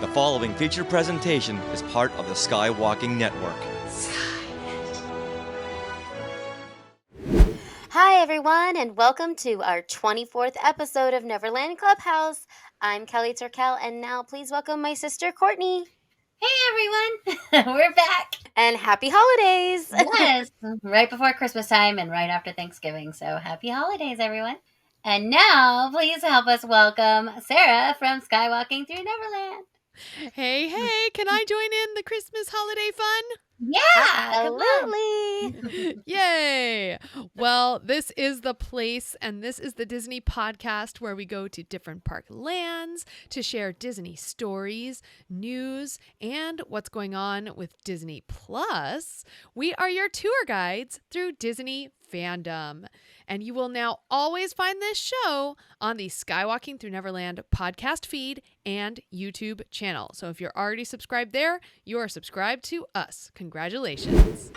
The following featured presentation is part of the Skywalking Network. Hi everyone, and welcome to our 24th episode of Neverland Clubhouse. I'm Kelly Turkel, and now please welcome my sister Courtney. Hey everyone, we're back. And happy holidays! Yes, right before Christmas time and right after Thanksgiving, so happy holidays everyone. And now, please help us welcome Sarah from Skywalking Through Neverland. Hey, can I join in the Christmas holiday fun? Yeah, absolutely. Yay! Well, this is the place, and this is the Disney podcast where we go to different park lands to share Disney stories, news, and what's going on with Disney Plus. We are your tour guides through Disney fandom. And you will now always find this show on the Skywalking Through Neverland podcast feed and YouTube channel. So if you're already subscribed there, you are subscribed to us. Congratulations.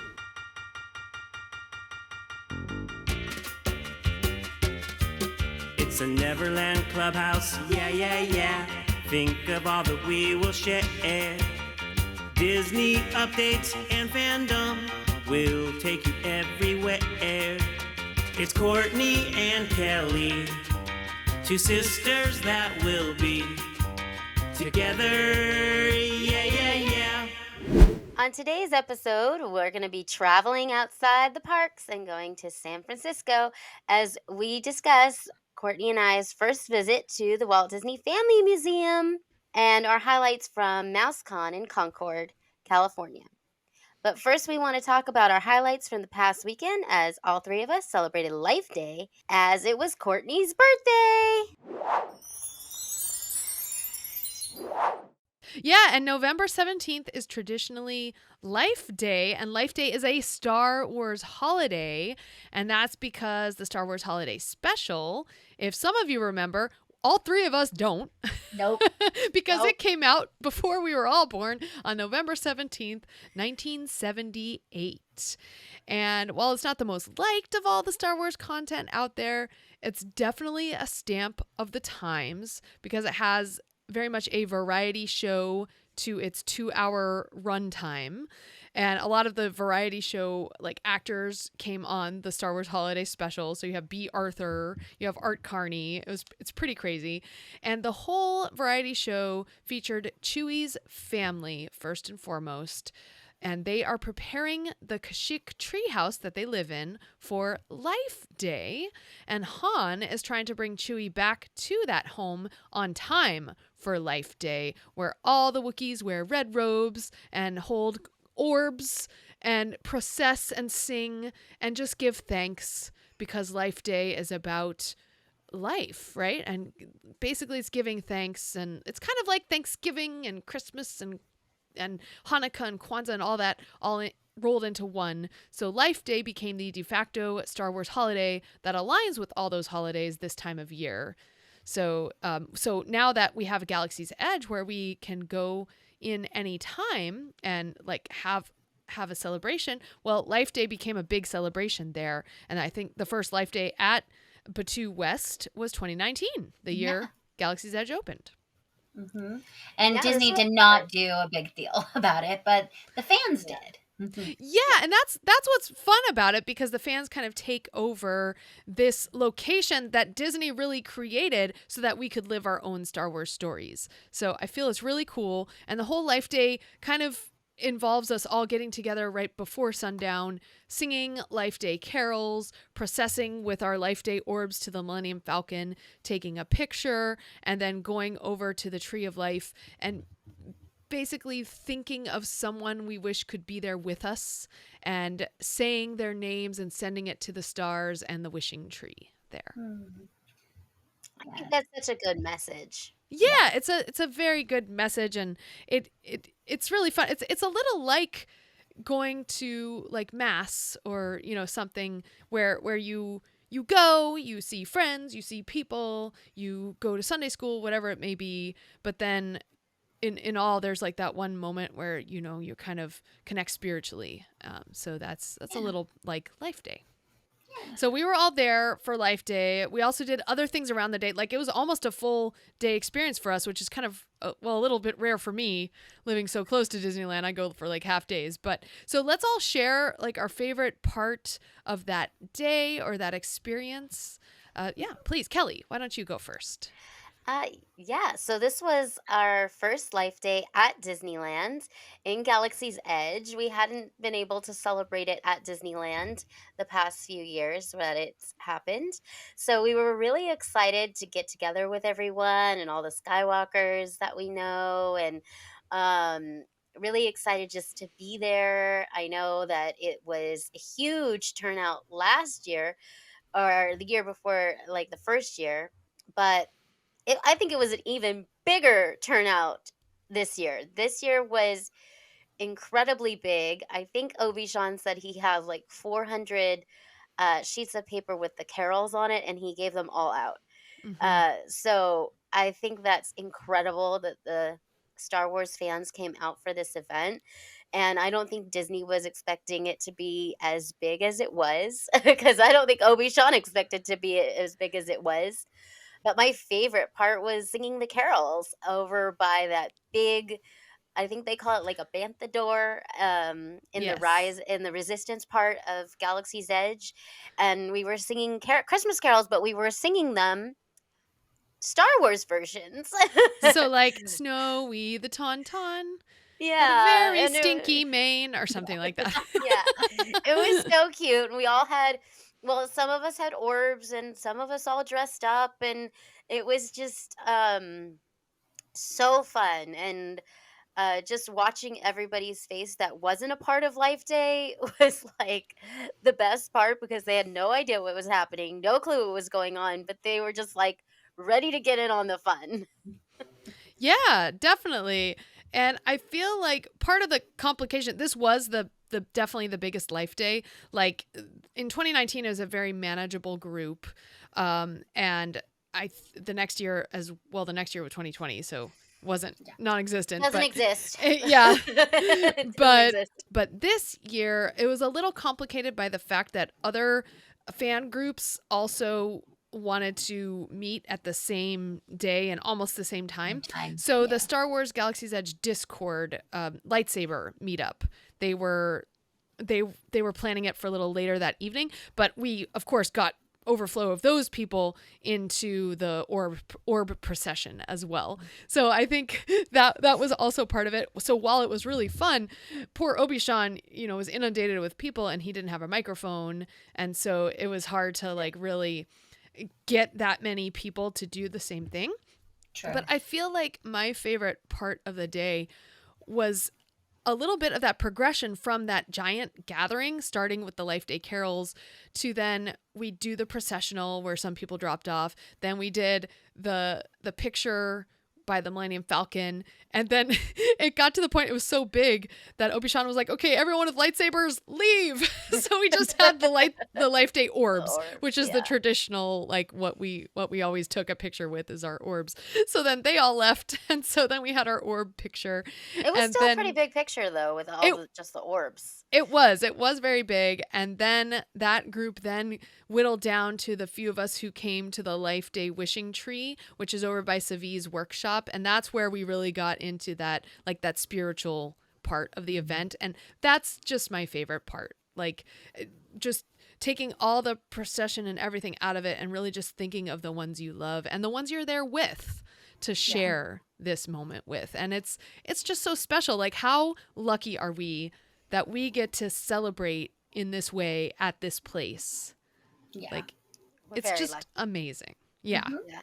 It's a Neverland Clubhouse, yeah. Think of all that we will share. Disney updates and fandom will take you everywhere. It's Courtney and Kelly, two sisters that will be together, yeah. On today's episode, we're going to be traveling outside the parks and going to San Francisco as we discuss Courtney and I's first visit to the Walt Disney Family Museum and our highlights from MouseCon in Concord, California. But first, we want to talk about our highlights from the past weekend as all three of us celebrated Life Day as it was Courtney's birthday. Yeah, and November 17th is traditionally Life Day, and Life Day is a Star Wars holiday, and that's because the Star Wars Holiday Special, if some of you remember, all three of us don't. Nope. Because Nope. It came out before we were all born on November 17th, 1978. And while it's not the most liked of all the Star Wars content out there, it's definitely a stamp of the times because it has very much a variety show to its 2-hour runtime. And a lot of the variety show actors came on the Star Wars Holiday Special. So you have B. Arthur, you have Art Carney. It's pretty crazy. And the whole variety show featured Chewie's family first and foremost. And they are preparing the Kashyyyk treehouse that they live in for Life Day. And Han is trying to bring Chewie back to that home on time for Life Day, where all the Wookiees wear red robes and hold orbs and process and sing and just give thanks because Life Day is about life, right? And basically it's giving thanks, and it's kind of like Thanksgiving and Christmas and Hanukkah and Kwanzaa and all that rolled into one. So Life Day became the de facto Star Wars holiday that aligns with all those holidays this time of year. So now that we have a Galaxy's Edge where we can go in any time and have a celebration, well, Life Day became a big celebration there. And I think the first Life Day at Batuu West was 2019, the year Galaxy's Edge opened. Mm-hmm. And Disney did not do a big deal about it, but the fans did. Yeah, and that's what's fun about it, because the fans kind of take over this location that Disney really created so that we could live our own Star Wars stories. So I feel it's really cool, and the whole Life Day kind of involves us all getting together right before sundown, singing Life Day carols, processing with our Life Day orbs to the Millennium Falcon, taking a picture, and then going over to the Tree of Life and basically thinking of someone we wish could be there with us and saying their names and sending it to the stars and the wishing tree there. I think that's such a good message. Yeah, it's a very good message, and it's really fun. It's a little like going to mass or something where you go, you see friends, you see people, you go to Sunday school, whatever it may be, but then in all, there's that one moment where you kind of connect spiritually. So that's a little like Life Day. So we were all there for Life Day. We also did other things around the day. Like, it was almost a full day experience for us, which is kind of, a little bit rare for me living so close to Disneyland. I go for like half days. But so let's all share like our favorite part of that day or that experience. Yeah, please, Kelly, why don't you go first? Yeah, so this was our first Life Day at Disneyland in Galaxy's Edge. We hadn't been able to celebrate it at Disneyland the past few years that it's happened. So we were really excited to get together with everyone and all the Skywalkers that we know, and um, really excited just to be there. I know that it was a huge turnout last year or the year before, like the first year, but I think it was an even bigger turnout this year. This year was incredibly big. I think Obi-Wan said he had like 400 sheets of paper with the carols on it, and he gave them all out. Mm-hmm. So I think that's incredible that the Star Wars fans came out for this event. And I don't think Disney was expecting it to be as big as it was, because I don't think Obi-Wan expected to be as big as it was. But my favorite part was singing the carols over by that big, I think they call it like a bantha door, in the Yes. resistance part of Galaxy's Edge. And we were singing Christmas carols, but we were singing them Star Wars versions. So like Snowy the Tauntaun had a Yeah. very And stinky mane or something like that. yeah, it was so cute. And we all had, well, some of us had orbs and some of us all dressed up. And it was just so fun. And just watching everybody's face that wasn't a part of Life Day was like the best part, because they had no idea what was happening, no clue what was going on, but they were just like ready to get in on the fun. Yeah, definitely. And I feel like part of the complication, this was the definitely the biggest Life Day. Like in 2019, it was a very manageable group. And the next year as well, the next year was 2020. So wasn't non-existent. Doesn't but exist. Yeah. It doesn't but exist. but this year it was a little complicated by the fact that other fan groups also wanted to meet at the same day and almost the same time. So the Star Wars Galaxy's Edge Discord lightsaber meetup, they were planning it for a little later that evening, but we of course got overflow of those people into the orb procession as well. So I think that was also part of it. So while it was really fun, poor Obi-Wan, was inundated with people and he didn't have a microphone, and so it was hard to like really get that many people to do the same thing. True. But I feel like my favorite part of the day was a little bit of that progression from that giant gathering, starting with the Life Day carols, to then we do the processional where some people dropped off. Then we did the picture by the Millennium Falcon. And then it got to the point, it was so big that Obi-Wan was like, okay, everyone with lightsabers, leave. So we just had the Life Day orbs, which is the traditional, like what we always took a picture with is our orbs. So then they all left. And so then we had our orb picture. It was still a pretty big picture though, with just the orbs. It was very big. And then that group then whittled down to the few of us who came to the Life Day wishing tree, which is over by Savi's workshop. And that's where we really got into that, like that spiritual part of the event. And that's just my favorite part. Like just taking all the procession and everything out of it and really just thinking of the ones you love and the ones you're there with to share this moment with. And it's just so special. Like, how lucky are we that we get to celebrate in this way at this place? Yeah. Like, We're it's very just lucky. amazing. Yeah. Mhm. Yeah.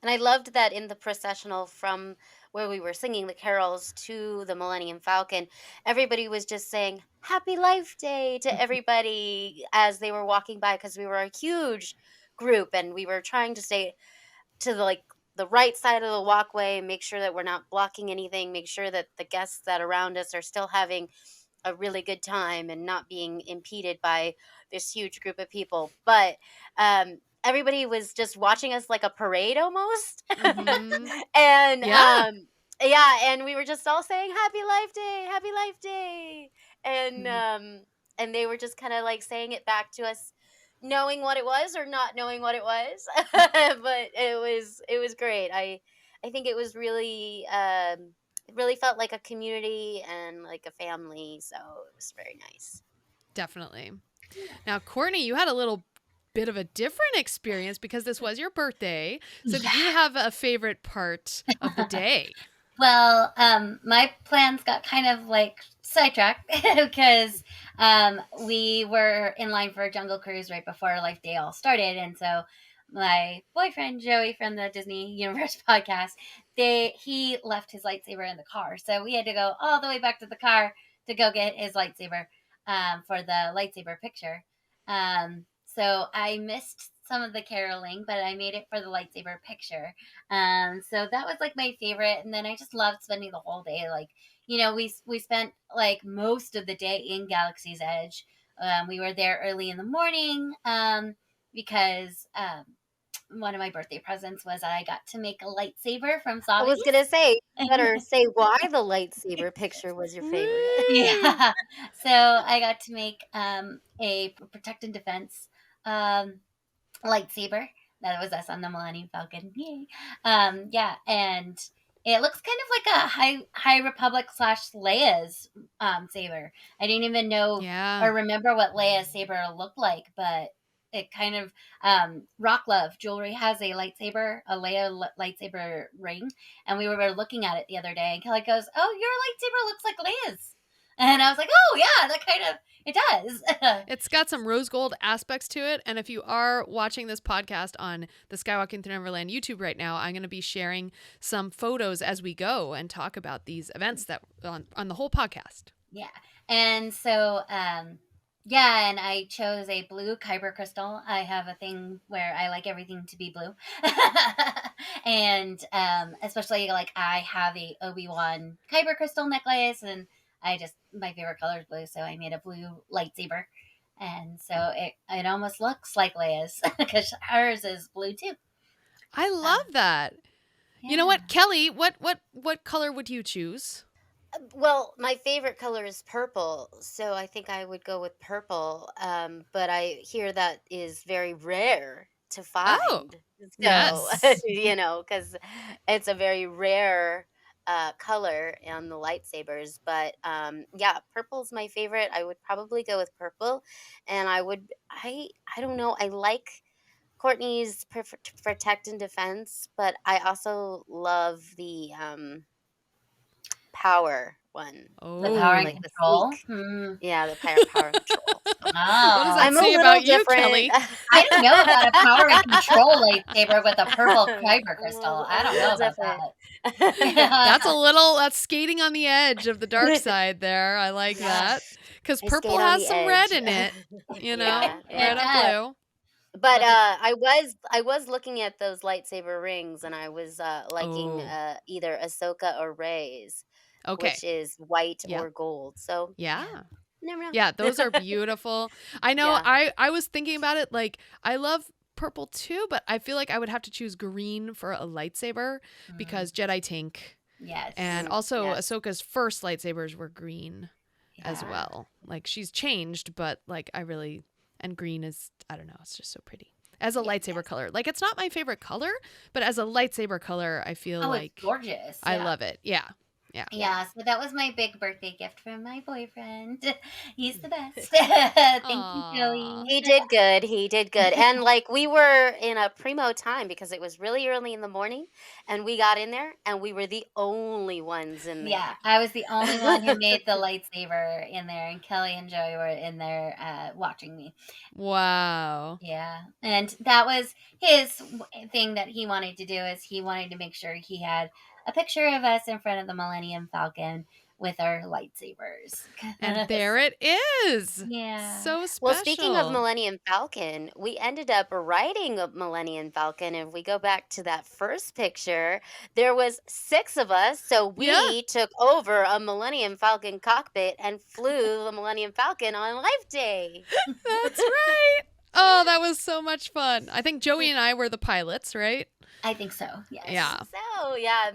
And I loved that in the processional from where we were singing the carols to the Millennium Falcon, everybody was just saying Happy Life Day to everybody as they were walking by, because we were a huge group and we were trying to stay to the right side of the walkway, make sure that we're not blocking anything, make sure that the guests that are around us are still having a really good time and not being impeded by this huge group of people. But everybody was just watching us like a parade almost. Mhm. And Yeah. and we were just all saying Happy Life Day, Happy Life Day. And Mhm. and they were just kind of like saying it back to us knowing what it was or not knowing what it was. But it was great. I think it was really it really felt like a community and like a family, so it was very nice. Definitely. Now, Courtney, you had a little bit of a different experience because this was your birthday. So did you have a favorite part of the day? Well, my plans got kind of like sidetracked because we were in line for a Jungle Cruise right before Life Day all started, and so my boyfriend Joey from the Disney Universe podcast, he left his lightsaber in the car, so we had to go all the way back to the car to go get his lightsaber for the lightsaber picture. So I missed some of the caroling, but I made it for the lightsaber picture. So that was like my favorite. And then I just loved spending the whole day. Like, we spent like most of the day in Galaxy's Edge. We were there early in the morning because one of my birthday presents was I got to make a lightsaber from I Sabi. was gonna say, you better say why the lightsaber picture was your favorite. Yeah. So I got to make a Protect and Defense lightsaber. That was us on the Millennium Falcon. Yay. Yeah, and it looks kind of like a High Republic / Leia's saber. I didn't even know or remember what Leia's saber looked like, but it kind of Rock Love Jewelry has a lightsaber, a Leia lightsaber ring, and we were looking at it the other day, and Kelly goes, "Oh, your lightsaber looks like Leia's," and I was like, "Oh yeah, that kind of it does." It's got some rose gold aspects to it, and if you are watching this podcast on the Skywalking Through Neverland YouTube right now, I'm going to be sharing some photos as we go and talk about these events that on the whole podcast. Yeah, and so. Yeah, and I chose a blue kyber crystal. I have a thing where I like everything to be blue. And especially like I have a Obi-Wan kyber crystal necklace, and my favorite color is blue, so I made a blue lightsaber. And so it almost looks like Leia's because hers is blue too. I love that. Yeah. You know what, Kelly, what color would you choose? Well, my favorite color is purple, so I think I would go with purple. But I hear that is very rare to find. Oh, so, yes. Because it's a very rare color on the lightsabers. But yeah, purple's my favorite. I would probably go with purple, and I don't know. I like Courtney's Protect and Defense, but I also love the power one. Oh, the power and like control. the sleek. Yeah, the power and control. So. What does that I'm say a little about you, different. Kelly? I don't know about a power and control lightsaber with a purple kyber crystal. I don't know about that. That's skating on the edge of the dark side there. I like that. Because I purple skate on has the some red edge. in it, Yeah, red and blue. But I was looking at those lightsaber rings, and I was liking either Ahsoka or Rey's, which is white or gold. So yeah. Never know. Yeah, those are beautiful. I know. Yeah. I was thinking about it. Like, I love purple too, but I feel like I would have to choose green for a lightsaber because Jedi Tink. Yes. And also Ahsoka's first lightsabers were green as well. Like, she's changed, but like and green is, I don't know, it's just so pretty. As a lightsaber color. Like, it's not my favorite color, but as a lightsaber color, I feel like it's gorgeous. I love it. Yeah. Yeah, so that was my big birthday gift from my boyfriend. He's the best. Thank you, Joey. He did good. And like, we were in a primo time because it was really early in the morning, and we got in there and we were the only ones in there. Yeah, I was the only one who made the lightsaber in there, and Kelly and Joey were in there watching me. Wow. Yeah, and that was his thing that he wanted to do, is he wanted to make sure he had a picture of us in front of the Millennium Falcon with our lightsabers. And there it is. Yeah. So special. Well, speaking of Millennium Falcon, we ended up riding a Millennium Falcon. If we go back to that first picture, there was 6 of us. So we took over a Millennium Falcon cockpit and flew the Millennium Falcon on Life Day. That's right. Oh, that was so much fun. I think Joey and I were the pilots, right? I think so. Yes. Yeah. So yeah,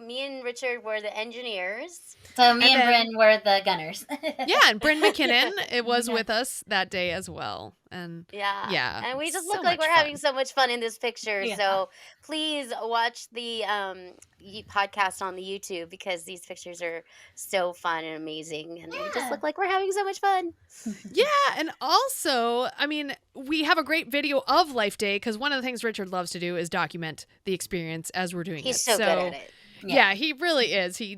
me and Richard were the engineers. So me And and then- Bryn were the gunners. Yeah, and Bryn McKinnon, it was Yeah. with us that day as well. And yeah, And we just so look like much we're having fun. so much fun in this picture. Yeah. So please watch the podcast on the YouTube because these pictures are so fun and amazing, and we just Yeah. look like we're having so much fun. Yeah, and also, I mean, we have a great video of Life Day because one of the things Richard loves to do is document the experience as we're doing He's it. so good at it. Yeah, he really is. He's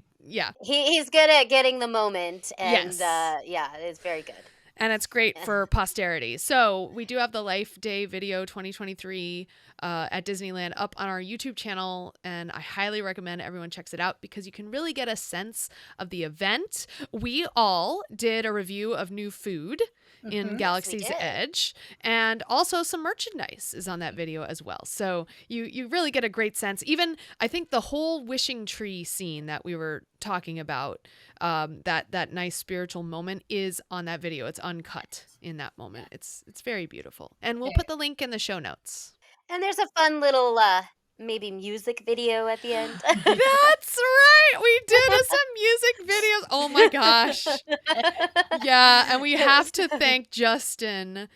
good at getting the moment, and Yes. it's very good. And it's great for posterity. So we do have the Life Day video 2023 at Disneyland up on our YouTube channel. And I highly recommend everyone checks it out because you can really get a sense of the event. We all did a review of new food in Galaxy's did. Edge. And also some merchandise is on that video as well. So you really get a great sense. Even I think the whole wishing tree scene that we were talking about, that nice spiritual moment is on that video. It's uncut in that moment. It's very beautiful. And we'll put the link in the show notes. And there's a fun little maybe music video at the end. That's right. We did some music videos. Oh my gosh. Yeah, and we have to thank Justin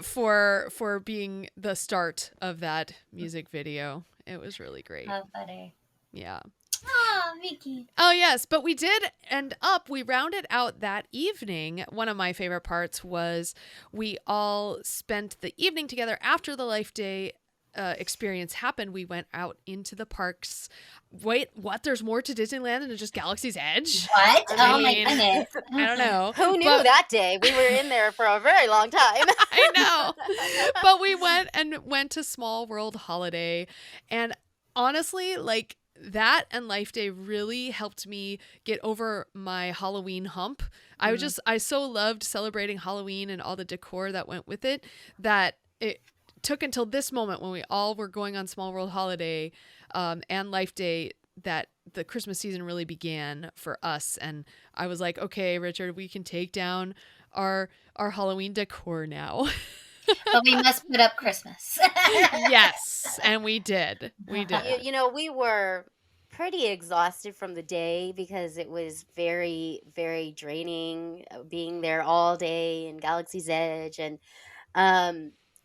for being the start of that music video. It was really great. Oh, buddy. Yeah. Oh, Mickey. Oh, yes. But we did end up, we rounded out that evening. One of my favorite parts was we all spent the evening together after the Life Day experience happened. We went out into the parks. Wait, what? There's more to Disneyland than just Galaxy's Edge? What? I Oh, my mean, goodness. I don't know. Who knew But- that day? We were in there for a very long time. I know. But we went to Small World Holiday. And honestly, like, that and Life Day really helped me get over my Halloween hump. I so loved celebrating Halloween and all the decor that went with it that it took until this moment when we all were going on Small World Holiday and Life Day that the Christmas season really began for us. And I was like, okay, Richard, we can take down our Halloween decor now. But we must put up Christmas. Yes, and we did. We did. You know, we were pretty exhausted from the day because it was very, very draining being there all day in Galaxy's Edge. And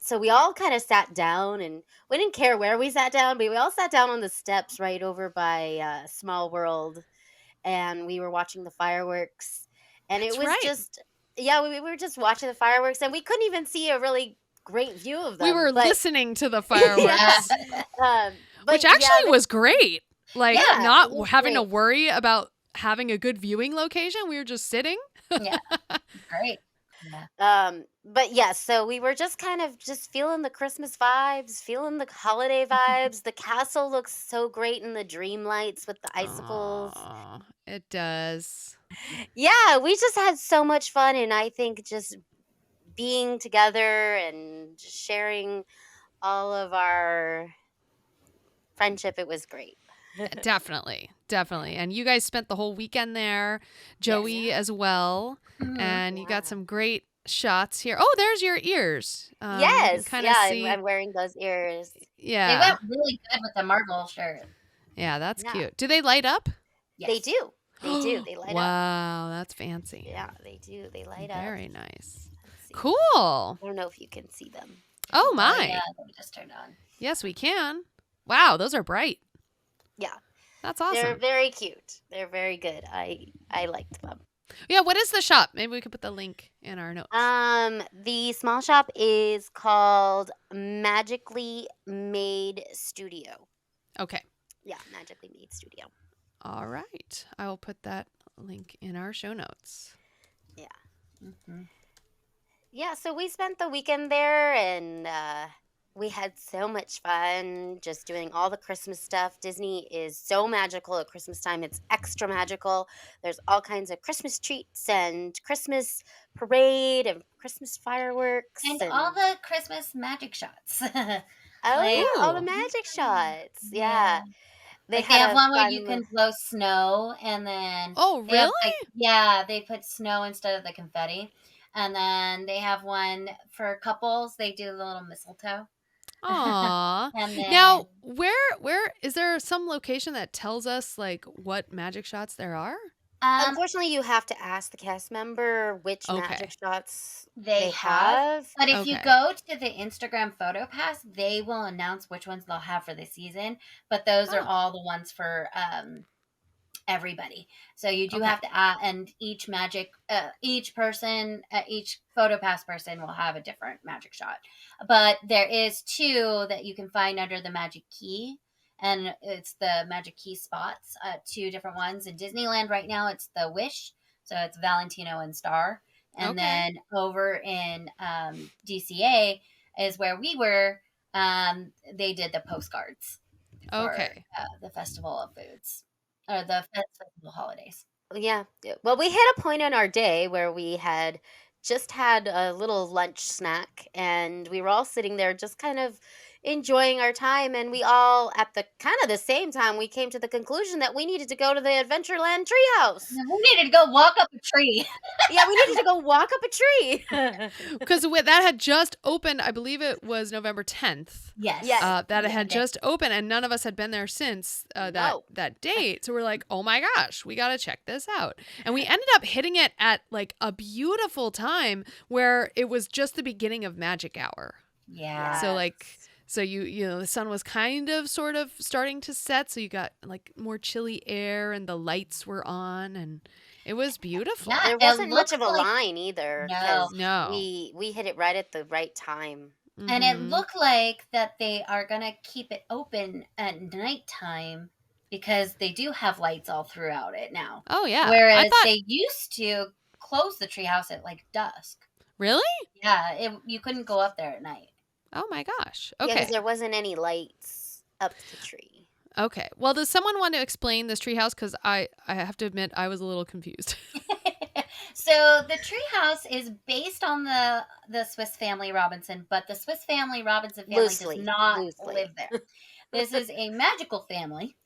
so we all kind of sat down, and we didn't care where we sat down, but we all sat down on the steps right over by Small World, and we were watching the fireworks. And That's it was right. just, yeah, we were just watching the fireworks, and we couldn't even see a really great view of them. We were but, listening to the fireworks, but which yeah, actually was great. Like, Yeah, not it was having to great. worry about having a good viewing location. We were just sitting. Yeah. Great. Yeah. But yeah, so we were just kind of just feeling the Christmas vibes, feeling the holiday vibes. The castle looks so great in the dream lights with the icicles. Aw, it does. Yeah, we just had so much fun, and I think just being together and just sharing all of our friendship, it was great. Definitely. And you guys spent the whole weekend there, Joey as well, and you got some great shots here. Oh, there's your ears. Yes, kind yeah, of see. I'm wearing those ears. They Yeah, went really good with the Marvel shirt. yeah, that's Yeah. cute. Do they light up? Yes. They do. They do. They light up. Wow, that's fancy. Yeah, they do. They light up. Very nice. Let's see. Cool. I don't know if you can see them. Oh my. Yeah, they just turned on. Yes, we can. Wow, those are bright. Yeah. That's They're awesome. very cute. They're very good. I liked them. Yeah, what is the shop? Maybe we could put the link in our notes. The small shop is called Magically Made Studio. Okay. Yeah, Magically Made Studio. All right. I will put that link in our show notes. Yeah, so we spent the weekend there, and we had so much fun just doing all the Christmas stuff. Disney is so magical at Christmas time. It's extra magical. There's all kinds of Christmas treats and Christmas parade and Christmas fireworks. And all the Christmas magic shots. Oh, yeah, all the Ooh. magic shots. Yeah. They had have a one where fun you can blow snow, and then Oh, they have, really? yeah, they put snow instead of the confetti. And then they have one for couples. They do the little mistletoe. Aw. And then Now, where is there some location that tells us like what magic shots there are? Unfortunately, you have to ask the cast member which Okay. magic shots they they have. have. But if you Okay. go to the Instagram photo pass, they will announce which ones they'll have for the season. But those are Oh. all the ones for everybody. So you do Okay. have to and each person, each photo pass person will have a different magic shot. But there is 2 that you can find under the magic key, and it's the magic key spots. 2 different ones in Disneyland right now. It's the Wish, so it's Valentino and Star, and Okay. then over in DCA is where we were. They did the postcards for Okay. the Festival of Foods. Or the festival holidays. Yeah. Well, we hit a point in our day where we had just had a little lunch snack, and we were all sitting there just kind of enjoying our time, and we all at the kind of the same time we came to the conclusion that we needed to go to the Adventureland Treehouse. We needed to go walk up a tree. Yeah, we needed to go walk up a tree. Because that had just opened, I believe it was November 10th. Yes. Yes. That it Yeah, had they- just opened, and none of us had been there since No. that date. So we're like, oh my gosh, we got to check this out. And we ended up hitting it at like a beautiful time where it was just the beginning of magic hour. Yeah. So like, so you know, the sun was kind of sort of starting to set, so you got like more chilly air, and the lights were on, and it was beautiful. Yeah. There it wasn't much looked of a like- line either. No. 'cause No. We hit it right at the right time. And it Mhm. looked like that they are going to keep it open at nighttime because they do have lights all throughout it now. Oh yeah. Whereas I thought, they used to close the treehouse at like dusk. really? Yeah, you couldn't go up there at night. Oh my gosh. Yeah, Okay. because there wasn't any lights up the tree. Okay. Well, does someone want to explain this treehouse? Because I have to admit I was a little confused. So the treehouse is based on the Swiss Family Robinson, but the Swiss Family Robinson family Loosely, does not loosely. live there. This is a magical family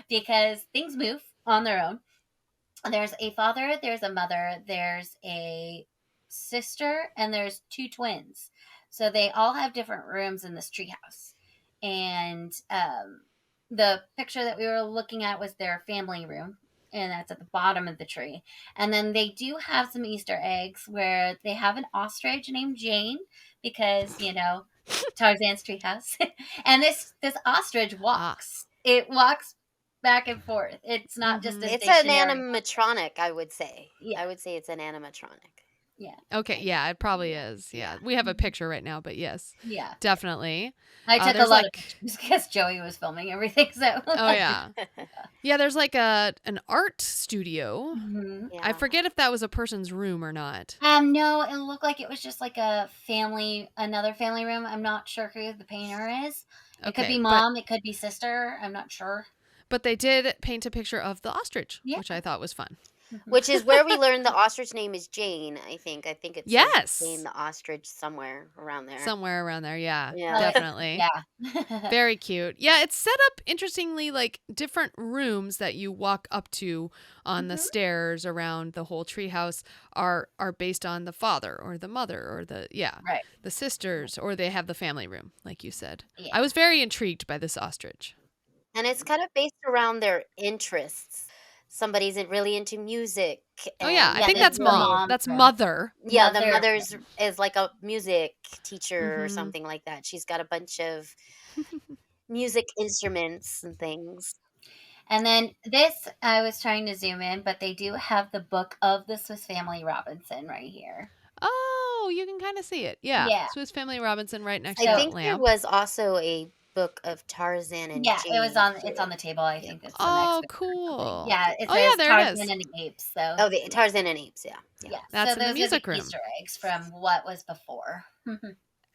because things move on their own. There's a father, there's a mother, there's a sister, and there's 2 twins. So they all have different rooms in this treehouse. And the picture that we were looking at was their family room, and that's at the bottom of the tree. And then they do have some Easter eggs where they have an ostrich named Jane because, you know, Tarzan's treehouse. And this ostrich walks. It walks back and forth. It's not just a It's an stationary. animatronic, I would say. Yeah. I would say it's an animatronic. Okay. Yeah, it probably is. Yeah. We have a picture right now, but yes, Yeah. definitely. I took a there's lot of like- pictures because Joey was filming everything. So. Oh yeah. Yeah, there's like an art studio. Mhm. Yeah. I forget if that was a person's room or not. No, it looked like it was just like another family room. I'm not sure who the painter is. It could be but- mom, it could be sister. I'm not sure. But they did paint a picture of the ostrich, Yeah. which I thought was fun. Which is where we learned the ostrich name is Jane, I think. I think it's Yes. Jane the ostrich somewhere around there. Somewhere around there, yeah. Yeah. Definitely. Yeah. Very cute. Yeah, it's set up interestingly like different rooms that you walk up to on the Mhm. stairs around the whole treehouse are based on the father or the mother or the Right. the sisters, or they have the family room, like you said. Yeah. I was very intrigued by this ostrich. And it's kind of based around their interests. Somebody's really into music. Oh yeah, I Yeah, think they that's do mom. mom That's too. mother. Yeah, the Mother- mother's is like a music teacher or Mhm. something like that. She's got a bunch of music instruments and things. And then this, I was trying to zoom in, but they do have the book of the Swiss Family Robinson right here. Oh, you can kind of see it. Yeah. Yeah. Swiss Family Robinson right next I to think that there lamp. was also a book of Tarzan and Yeah, Jane. it was on. too. It's on the table. I think it's the Oh, next picture or something. cool. Yeah, it Oh, says yeah, there it Tarzan is. and the Apes. So Oh, the Tarzan and Apes, yeah. yeah, That's so in the those music are room. the Easter eggs from what was before.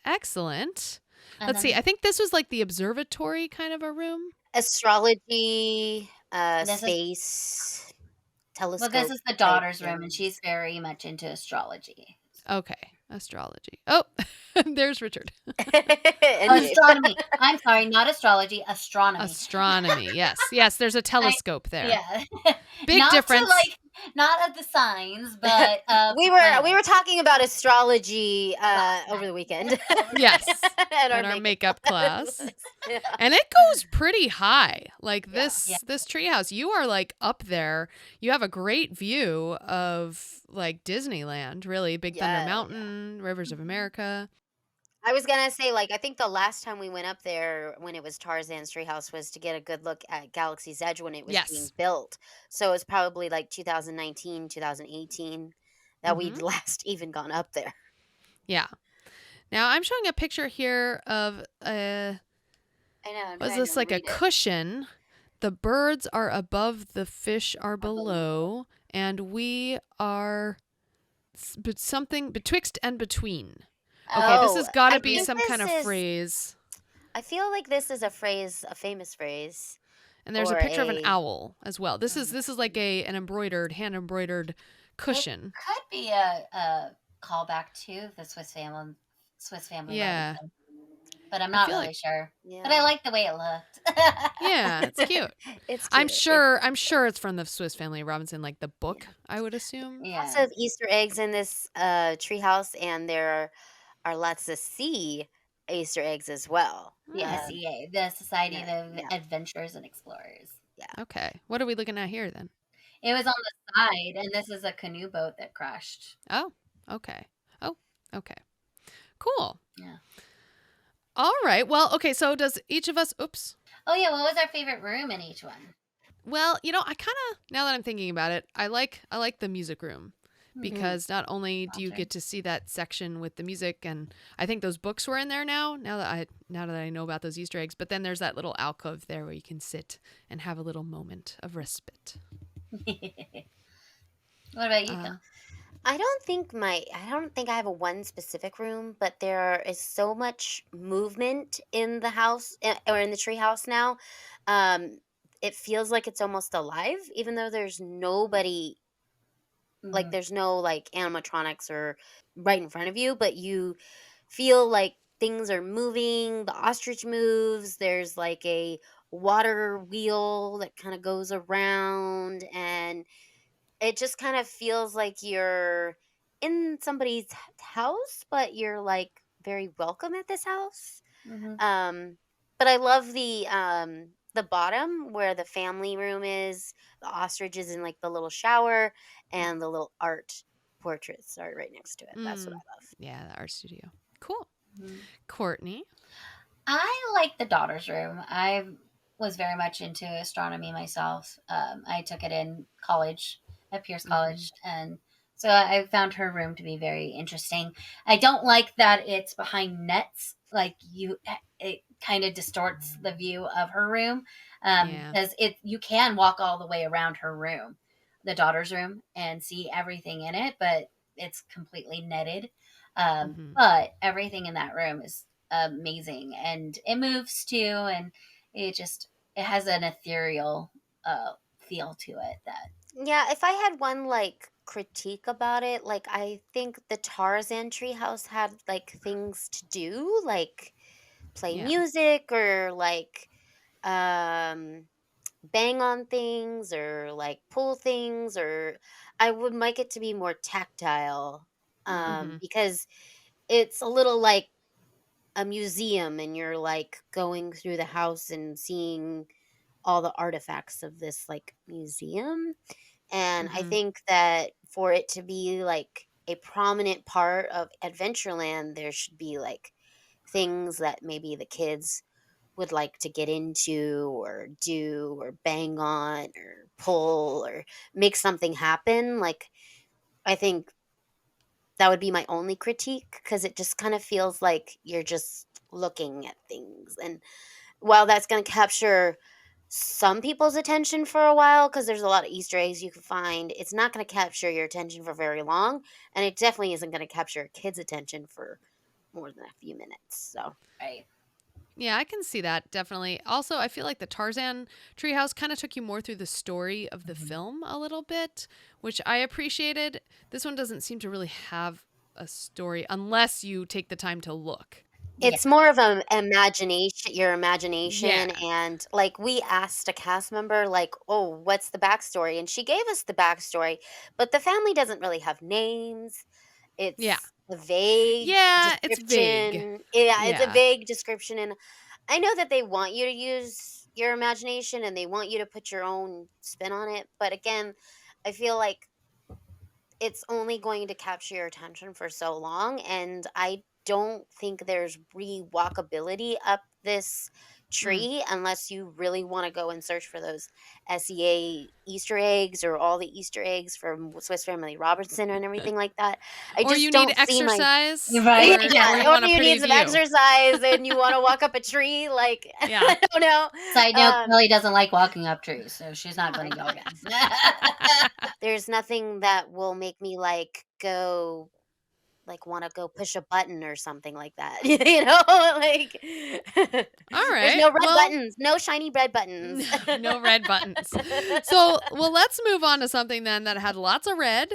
Excellent. And Let's see. then I think this was like the observatory kind of a room. Astrology, This is- space, Well, telescope. this is the type daughter's room, and things. she's very much into astrology. Okay. Astrology. Oh, there's Richard. And Oh, you. astronomy. I'm sorry, not astrology, astronomy. Astronomy. Yes. Yes. There's a telescope there. Yeah. Big not difference. To not of the signs, but of We the were planets. talking about astrology Last over night. the weekend. Yes. At In our makeup class. Yeah. And it goes pretty high. Like Yeah. this treehouse, you are like up there. You have a great view of like Disneyland, really. Big Thunder Yeah. Mountain, Rivers of America. I was gonna say, like, I think the last time we went up there when it was Tarzan's treehouse was to get a good look at Galaxy's Edge when it was being Yes. built. So it was probably like 2019, 2018 that we'd Mhm. last even gone up there. Yeah. Now I'm showing a picture here of I know. I'm was trying this to like a read it. cushion? The birds are above, the fish are below, and we are something betwixt and between. Okay, this has got I to be think some kind of this is. phrase. I feel like this is a phrase, a famous phrase, And there's a or picture of an a. owl as well. This is like an embroidered, hand embroidered cushion. It could be a callback to the Swiss Family Yeah. Robinson, but I'm I not feel really like sure. Yeah. But I like the way it looked. yeah, it's cute. It's cute. I'm sure it's from the Swiss Family Robinson, like the book, I would assume. Yeah. Lots of Easter eggs in this treehouse, and there are lots of sea Easter eggs as well. The SEA, the Society of Yeah. Adventurers and Explorers. Okay. What are we looking at here then? It was on the side, and this is a canoe boat that crashed. Oh, okay. Oh, okay. Cool. Yeah. All right. Well, okay, so does each of us Oh yeah, what was our favorite room in each one? Well, I kind of, now that I'm thinking about it, I like the music room because not only do you Gotcha. get to see that section with the music, and I think those books were in there now that I know about those Easter eggs, but then there's that little alcove there where you can sit and have a little moment of respite. What about you, Phil? I don't think I have a one specific room, but there is so much movement in the house or in the tree house now. It feels like it's almost alive, even though there's nobody, like there's no like animatronics or right in front of you, but you feel like things are moving. The ostrich moves. There's like a water wheel that kind of goes around, and it just kind of feels like you're in somebody's house, but you're like very welcome at this house. But I love the bottom where the family room is. The ostrich is in like the little shower, and the little art portraits are right next to it. That's what I love. Yeah, the art studio. Cool. Courtney? I like the daughter's room. I was very much into astronomy myself. I took it in college at Pierce College, and so I found her room to be very interesting. I don't like that it's behind nets. Like it kind of distorts the view of her room because you can walk all the way around her room, the daughter's room, and see everything in it, but it's completely netted. But everything in that room is amazing, and it moves too, and it has an ethereal feel to it that Yeah, if I had one like critique about it, like I think the Tarzan treehouse had like things to do, like play music or like um bang on things or like pull things, or I would like it to be more tactile because it's a little like a museum, and you're like going through the house and seeing all the artifacts of this like museum. And I think that for it to be like a prominent part of Adventureland, there should be like things that maybe the kids would like to get into or do or bang on or pull or make something happen. Like, I think that would be my only critique, because it just kind of feels like you're just looking at things. And while that's going to capture some people's attention for a while, because there's a lot of Easter eggs you can find, it's not going to capture your attention for very long, and it definitely isn't going to capture a kid's attention for more than a few minutes. So right. Yeah, I can see that, definitely. Also, I feel like the Tarzan treehouse kind of took you more through the story of the film a little bit, which I appreciated. This one doesn't seem to really have a story unless you take the time to look. It's more of a imagination your imagination, Yeah. and, like, we asked a cast member, like, "Oh, what's the backstory?" And she gave us the backstory, but the family doesn't really have names. Yeah. It's a vague Yeah, it's vague. description. Yeah, it's a Yeah. vague description, and I know that they want you to use your imagination and they want you to put your own spin on it, but again, I feel like it's only going to capture your attention for so long, and I don't think there's rewalkability up this Mm. tree unless you really want to go and search for those SEA Easter eggs or all the Easter eggs from Swiss Family Robinson and everything like that. I Or you just need don't see my exercise, Right. or yeah, you or want a you pretty need some view. exercise and you want to walk up a tree, like Yeah. I don't know. Side note, Um, Kelly doesn't like walking up trees, so she's not going to go again. there's nothing that will make me want to go push a button or something like that. Like All there's right. no red Well, buttons, no shiny red buttons. no red buttons. So, well, let's move on to something then that had lots of red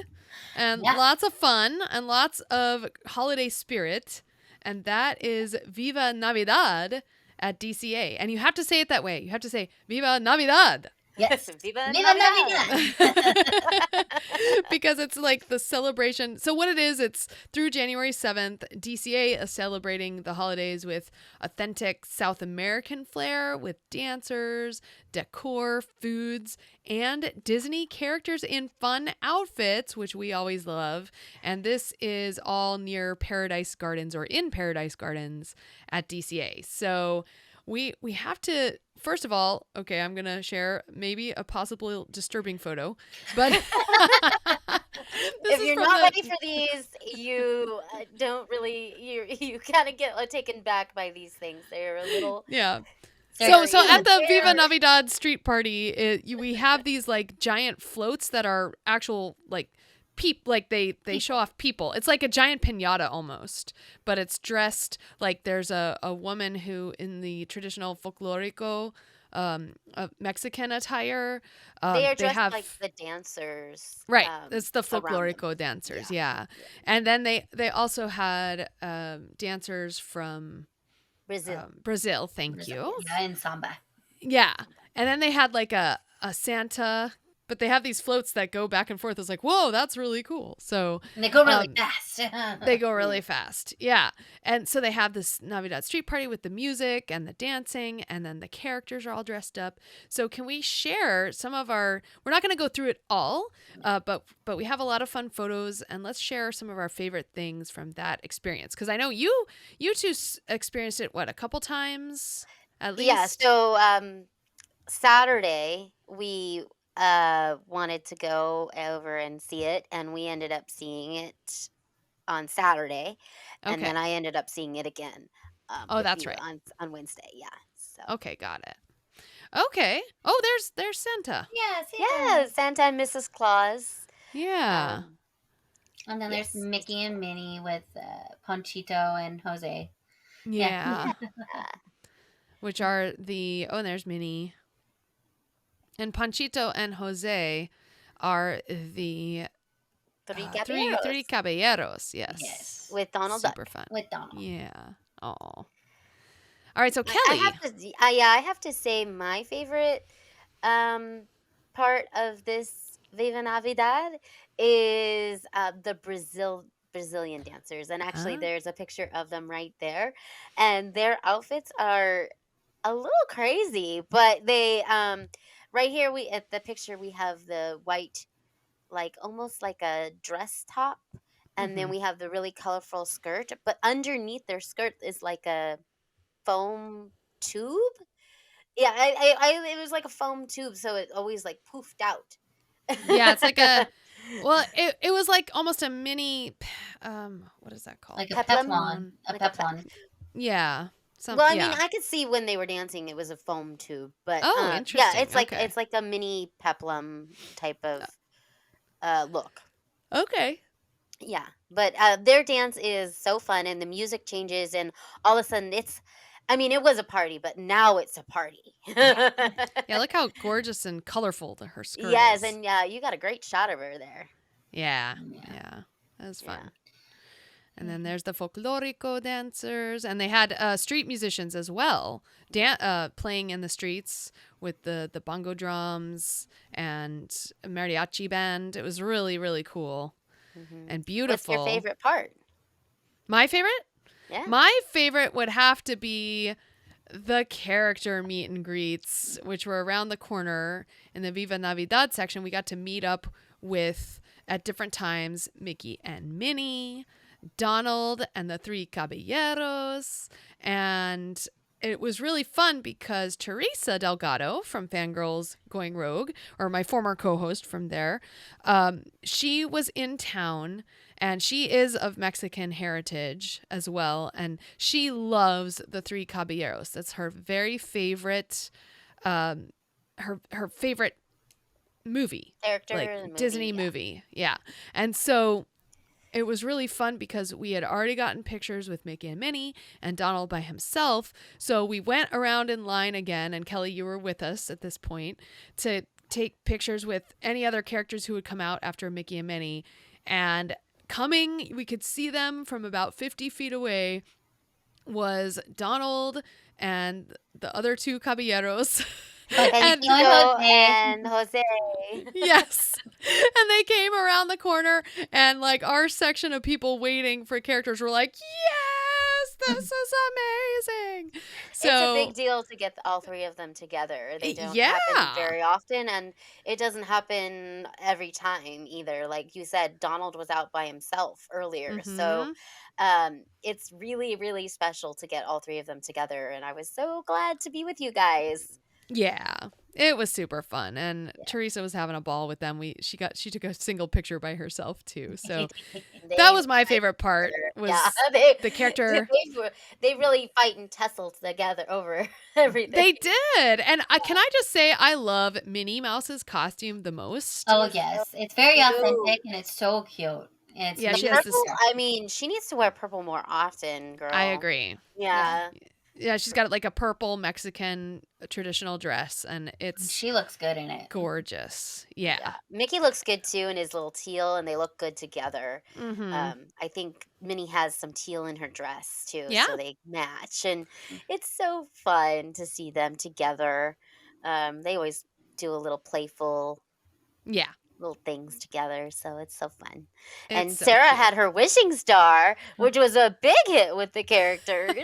and Yeah. lots of fun and lots of holiday spirit, and that is Viva Navidad at DCA. And you have to say it that way. You have to say Viva Navidad. Yes. Viva Viva Navidad. Navidad. Because it's like the celebration. So what it is, it's through January 7th, DCA is celebrating the holidays with authentic South American flair with dancers, decor, foods, and Disney characters in fun outfits, which we always love. And this is all near Paradise Gardens or in Paradise Gardens at DCA. So we have to, first of all, okay, I'm going to share maybe a possibly disturbing photo, but If you're not ready for these, you don't really you kind of get taken back by these things. They're a little yeah. Scary. So at the Viva Scary. Navidad street party, we have these like giant floats that are actual like they show off people. It's like a giant piñata almost, but it's dressed like there's a woman who in the traditional folklorico Mexican attire. they are they dressed have like the dancers. right. It's the around them. folklorico dancers, yeah. Yeah. And then they also had dancers from Brazil. Brazil. Thank you. Yeah, in samba. Yeah. And then they had like a Santa, but they have these floats that go back and forth. It's like, whoa, that's really cool. So And they go really fast. they go really fast. Yeah. And so they have this Navidad street party with the music and the dancing, and then the characters are all dressed up. So can we share some of our, we're not going to go through it all, but we have a lot of fun photos, and let's share some of our favorite things from that experience. Because I know you two experienced it, what, a couple times at least? Yeah. So Saturday we wanted to go over and see it, and we ended up seeing it on Saturday, and Okay. then I ended up seeing it again. Oh, with that's you right. on Wednesday. Yeah. So Okay, got it. Okay. Oh, there's Santa. Yes. yeah, Santa and Mrs. Claus. Yeah. Um, And then there's Yes. Mickey and Minnie with Ponchito and Jose. Yeah. uh, Which are and there's Minnie. And Panchito and Jose are the Three three Caballeros caballeros. Yes. Yes. with Donald Duck. Super fun. With Donald. Yeah. Oh. All right. So I Kelly. have to say my favorite part of this Viva Navidad is the Brazilian dancers, and actually Huh? there's a picture of them right there, and their outfits are a little crazy, but they right here we at the picture we have the white, like almost like a dress top, and then Mhm. we have the really colorful skirt, but underneath their skirt is like a foam tube. Yeah, it was like a foam tube, so it always like poofed out. Yeah, it's like a. Well, it was like almost a mini. What is that called? Like a Peplum? peplon. A Like a peplon. Yeah. Some. Well, I yeah. mean, I could see when they were dancing, it was a foam tube, but Oh, yeah, interesting. it's like Okay. it's like a mini peplum type of look. Okay. Yeah, but their dance is so fun, and the music changes, and all of a sudden I mean, it was a party, but now it's a party. Yeah. Look how gorgeous and colorful her skirt Yes, is. and you got a great shot of her there. Yeah. Yeah. Yeah. That was Yeah. fun. And then there's the folklorico dancers, and they had street musicians as well, playing in the streets with the bongo drums and a mariachi band. It was really, really cool and beautiful. What's your favorite part? My favorite? Yeah. My favorite would have to be the character meet and greets, which were around the corner in the Viva Navidad section. We got to meet up with, at different times, Mickey and Minnie, Donald and the Three Caballeros, and it was really fun because Teresa Delgado from Fangirls Going Rogue, or my former co-host from there, she was in town, and she is of Mexican heritage as well, and she loves the Three Caballeros. That's her very favorite, her favorite movie, Character like in the movie, Disney movie, yeah. And so it was really fun because we had already gotten pictures with Mickey and Minnie and Donald by himself. So we went around in line again, and Kelly, you were with us at this point, to take pictures with any other characters who would come out after Mickey and Minnie. And coming, we could see them from about 50 feet away, was Donald and the other two caballeros. And Jose. Yes. And they came around the corner, and like our section of people waiting for characters were like, yes, this is amazing. So It's a big deal to get all three of them together. They don't Yeah. happen very often, and it doesn't happen every time either. Like you said, Donald was out by himself earlier. So it's really, really special to get all three of them together, and I was so glad to be with you guys. Yeah, it was super fun, and Teresa was having a ball with them. She took a single picture by herself too, so that was my favorite part. Was the character? They really fight and tussle together over everything. They did, and can I just say I love Minnie Mouse's costume the most. Oh yes, it's very authentic and it's so cute. It's Yeah, she purple, has this. I mean, she needs to wear purple more often, girl. I agree. Yeah. Yeah, she's got like a purple Mexican traditional dress, and it's She looks good in it. gorgeous. Yeah. Mickey looks good too in his little teal, and they look good together. Mm-hmm. I think Minnie has some teal in her dress too, Yeah. so they match, and it's so fun to see them together. They always do a little playful Yeah. little things together, so it's so fun. It's And so Sarah cute. had her wishing star, which was a big hit with the characters.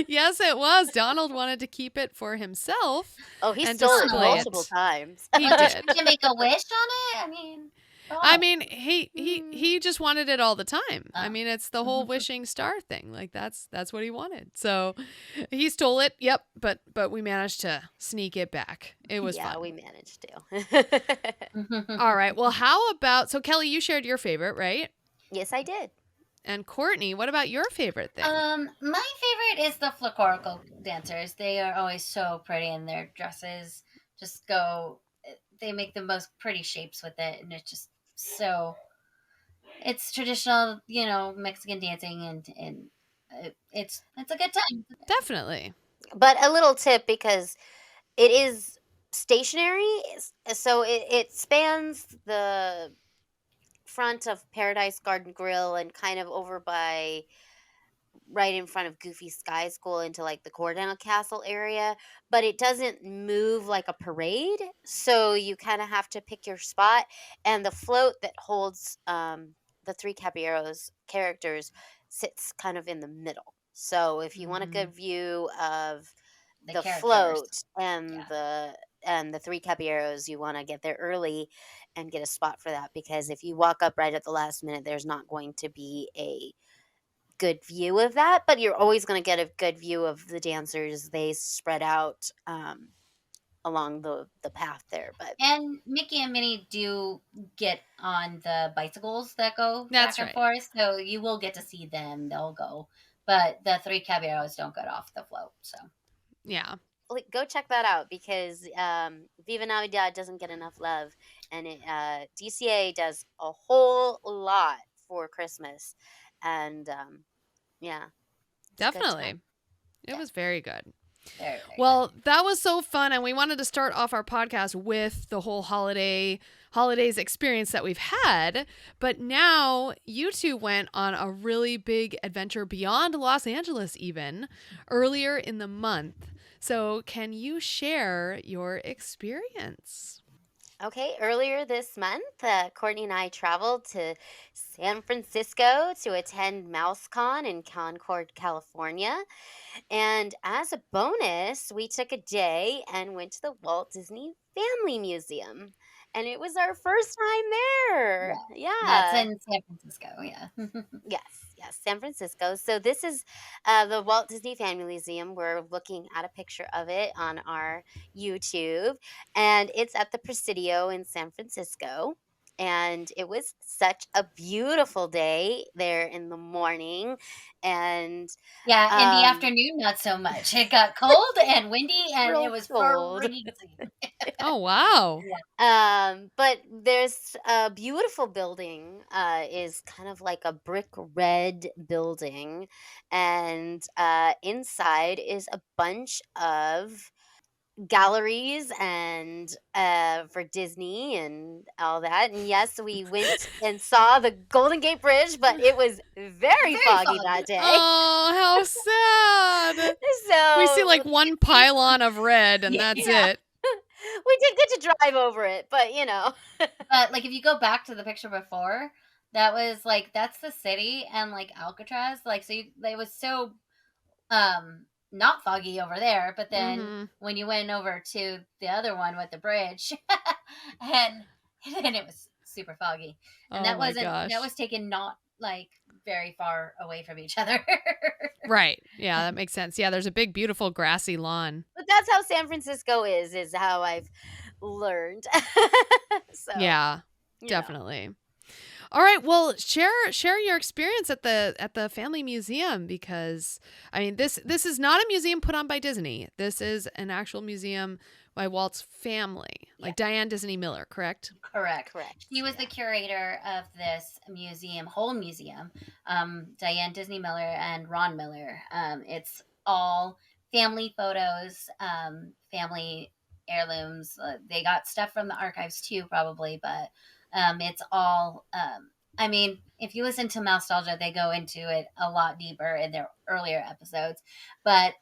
Yes, it was. Donald wanted to keep it for himself. Oh, he And stole it display it. multiple times. He did. To make a wish on it? I mean, I mean, he just wanted it all the time. I Oh. mean, it's the whole wishing star thing. Like that's what he wanted. So he stole it. Yep, but we managed to sneak it back. It was Yeah, fun. we managed to. All right. Well, how about Kelly, you shared your favorite, right? Yes, I did. And Courtney, what about your favorite thing? My favorite is the flamenco dancers. They are always so pretty in their dresses. They make the most pretty shapes with it, and it's just so. It's traditional, Mexican dancing, and it's a good time. Definitely. But a little tip, because it is stationary, so it spans the front of Paradise Garden Grill and kind of over by right in front of Goofy Sky School into like the Cordell Castle area, but it doesn't move like a parade, so you kind of have to pick your spot. And the float that holds the Three Caballeros characters sits kind of in the middle. So if you want a good view of the characters. float and the Three Caballeros, you want to get there early and get a spot for that, because if you walk up right at the last minute, there's not going to be a good view of that, but you're always going to get a good view of the dancers. They spread out along the path there. And Mickey and Minnie do get on the bicycles that go That's back and right. forth, so you will get to see them. They'll go, but the Three Caballeros don't get off the float. So Yeah. Go check that out, because Viva Navidad doesn't get enough love, and DCA does a whole lot for Christmas, and yeah, it's a good Definitely. time. It was very good. very Well, that was so fun, and we wanted to start off our podcast with the whole holiday holidays experience that we've had. But now you two went on a really big adventure beyond Los Angeles, even earlier in the month. So can you share your experience? Okay, earlier this month, Courtney and I traveled to San Francisco to attend MouseCon in Concord, California. And as a bonus, we took a day and went to the Walt Disney Family Museum. And it was our first time there. That's Yeah. in San Francisco. Yeah. Yes, San Francisco. So this is the Walt Disney Family Museum. We're looking at a picture of it on our YouTube, and it's at the Presidio in San Francisco. And it was such a beautiful day there in the morning, and Yeah, in the um, afternoon, not so much. It got cold and windy, and real it was cold. freezing. Oh, wow. But there's a beautiful building, is kind of like a brick red building, and inside is a bunch of galleries and for Disney and all that. And yes, we went and saw the Golden Gate Bridge, but it was very foggy that day. Oh, how sad. So We see like one pylon of red and that's Yeah. it. we did get to drive over it, but But like, if you go back to the picture before, that was like, that's the city, and like Alcatraz, like, so it was so not foggy over there, but then when you went over to the other one with the bridge, and then it was super foggy, and that was taken not like very far away from each other. Right. Yeah, that makes sense. Yeah, there's a big, beautiful grassy lawn. But that's how San Francisco is how I've learned. So, Yeah, you know. definitely. All right, well, share your experience at the family museum, because I mean this is not a museum put on by Disney. This is an actual museum by Walt's family, like Diane Disney Miller, correct? Correct. Correct. She was the curator of this whole museum, Diane Disney Miller and Ron Miller. It's all family photos, family heirlooms. They got stuff from the archives too, probably, but it's all, I mean, if you listen to Mousetalgia, they go into it a lot deeper in their earlier episodes, but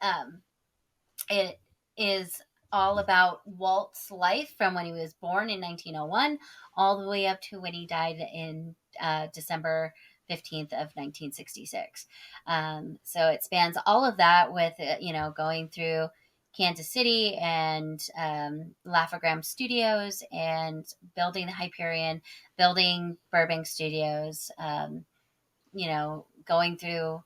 it is all about Walt's life from when he was born in 1901 all the way up to when he died in December 15th of 1966. So it spans all of that with, going through Kansas City and Laugh-O-Gram Studios and building the Hyperion, building Burbank Studios, going through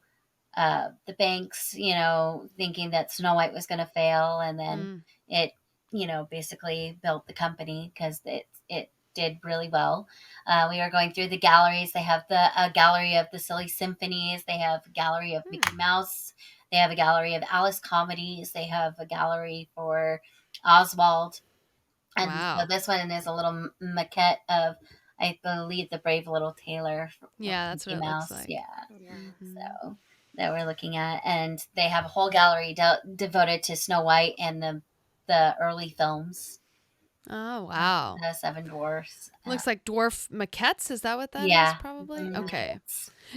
the banks, thinking that Snow White was going to fail. And then it, basically built the company because it did really well. We are going through the galleries. They have a gallery of the Silly Symphonies. They have a gallery of Mickey Mouse. They have a gallery of Alice comedies. They have a gallery for Oswald. And so this one is a little maquette of, I believe, the Brave Little Tailor. Yeah, that's Mickey what it Mouse. looks like. Yeah. So that we're looking at. And they have a whole gallery devoted to Snow White and the early films. Oh, wow. The Seven Dwarfs. Looks like dwarf maquettes. Is that what that is? Probably. Okay.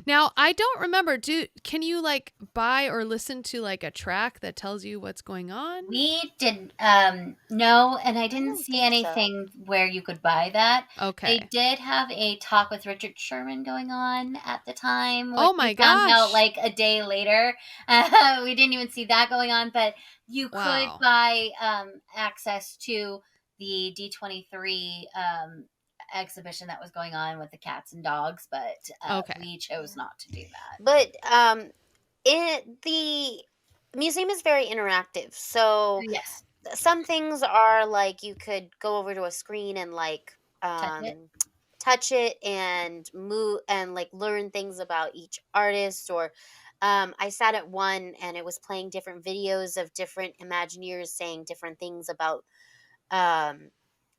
Now, I don't remember. Can you like buy or listen to like a track that tells you what's going on? We did no, and I didn't see anything where you could buy that. Okay. They did have a talk with Richard Sherman going on at the time. Oh my gosh. Found out like a day later. We didn't even see that going on, but you could buy access to the D23 exhibition that was going on with the cats and dogs, but we chose not to do that. But the museum is very interactive, so yes, some things are like you could go over to a screen and like touch it and move and like learn things about each artist, or I sat at one and it was playing different videos of different Imagineers saying different things about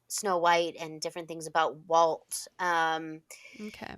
Snow White and different things about Walt. Okay.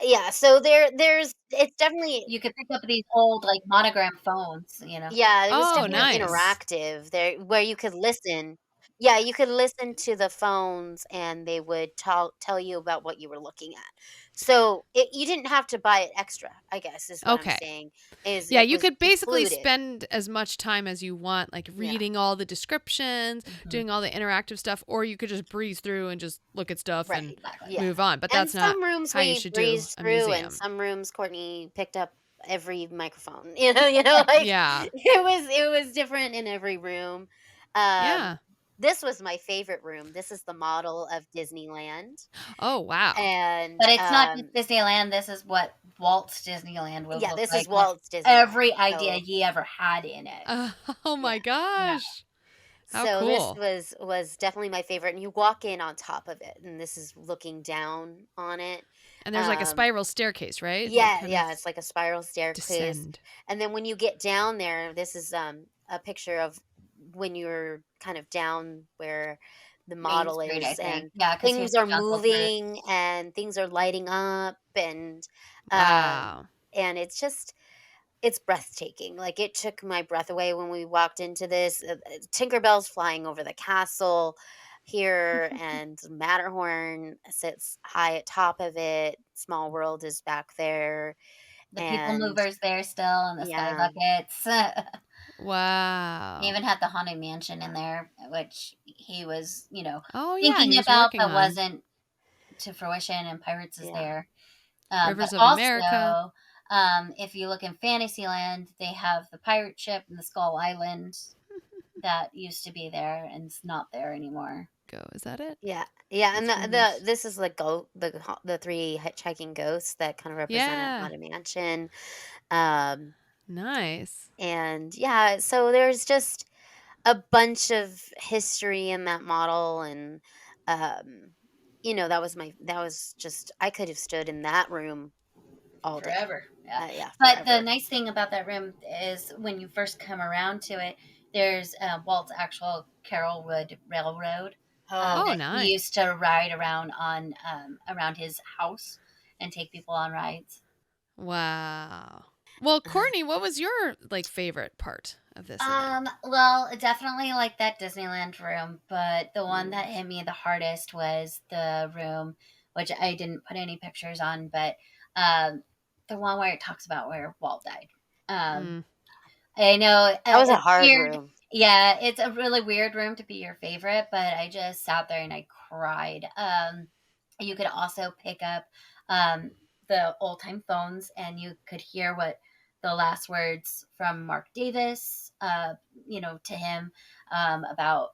Yeah, so it's definitely, you could pick up these old like monogram phones, Yeah, it was definitely nice. interactive there where you could listen. Yeah, you could listen to the phones and they would tell you about what you were looking at. So, you didn't have to buy it extra, I guess is what I'm Okay. saying, is Yeah, it you was could basically included. spend as much time as you want, like Yeah. reading all the descriptions, Mhm. doing all the interactive stuff, or you could just breeze through and just look at stuff Right. and Exactly. Yeah. move on. But And that's not some rooms how you we should do breezed a through, and museum. some rooms Courtney picked up every microphone. Like Yeah. it was different in every room. Um, Yeah. this was my favorite room. This is the model of Disneyland, Oh, wow. and But it's not just Disneyland. This is what Walt's Disneyland would yeah, look this is like with Walt's Disneyland. every idea So he ever had in it. Oh yeah. my Yeah. gosh. How So this cool. was definitely my favorite, and you walk in on top of it, and this is looking down on it. And there's like a Um, spiral staircase, right? That yeah, kind of yeah, it's like a spiral staircase, descend. and then when you get down there, this is a picture of when you're kind of down where the Main model Street, I is, think. and Yeah, because he was things the are Jungle Cruise. moving and things are lighting up, um Wow. and it's breathtaking. Like, it took my breath away when we walked into this. Tinkerbell's flying over the castle here, and Matterhorn sits high at top of it. Small World is back there, The People and Mover's there still, and the Sky yeah, Buckets. They Wow. even had the Haunted Mansion in there, which he was, Oh, yeah. He thinking was about, working but on wasn't to fruition, and Pirates is yeah. there. But Rivers of America. also, if you look in Fantasyland, they have the pirate ship and the Skull Island that used to be there and it's not there anymore. Go. Is that it? Yeah, yeah, and That's the this is like the three hitchhiking ghosts that kind of represented Yeah. Haunted Mansion, um, Nice. and yeah, so there's just a bunch of history in that model, and um, that was just I could have stood in that room all day. Forever. Yeah. Yeah, But the forever. nice thing about that room is when you first come around to it, there's Walt's actual Carrollwood Railroad Oh, Oh, that he nice. used to ride around on around his house and take people on rides. Wow. Well, Courtney, what was your like favorite part of this event? Well, definitely like that Disneyland room, but the one mm, that hit me the hardest was the room, which I didn't put any pictures on, but um, the one where it talks about where Walt died. Um, Mm. I know that was a it's hard weird. room. Yeah, it's a really weird room to be your favorite, but I just sat there and I cried. You could also pick up um, the old time phones and you could hear what the last words from Mark Davis, to him about,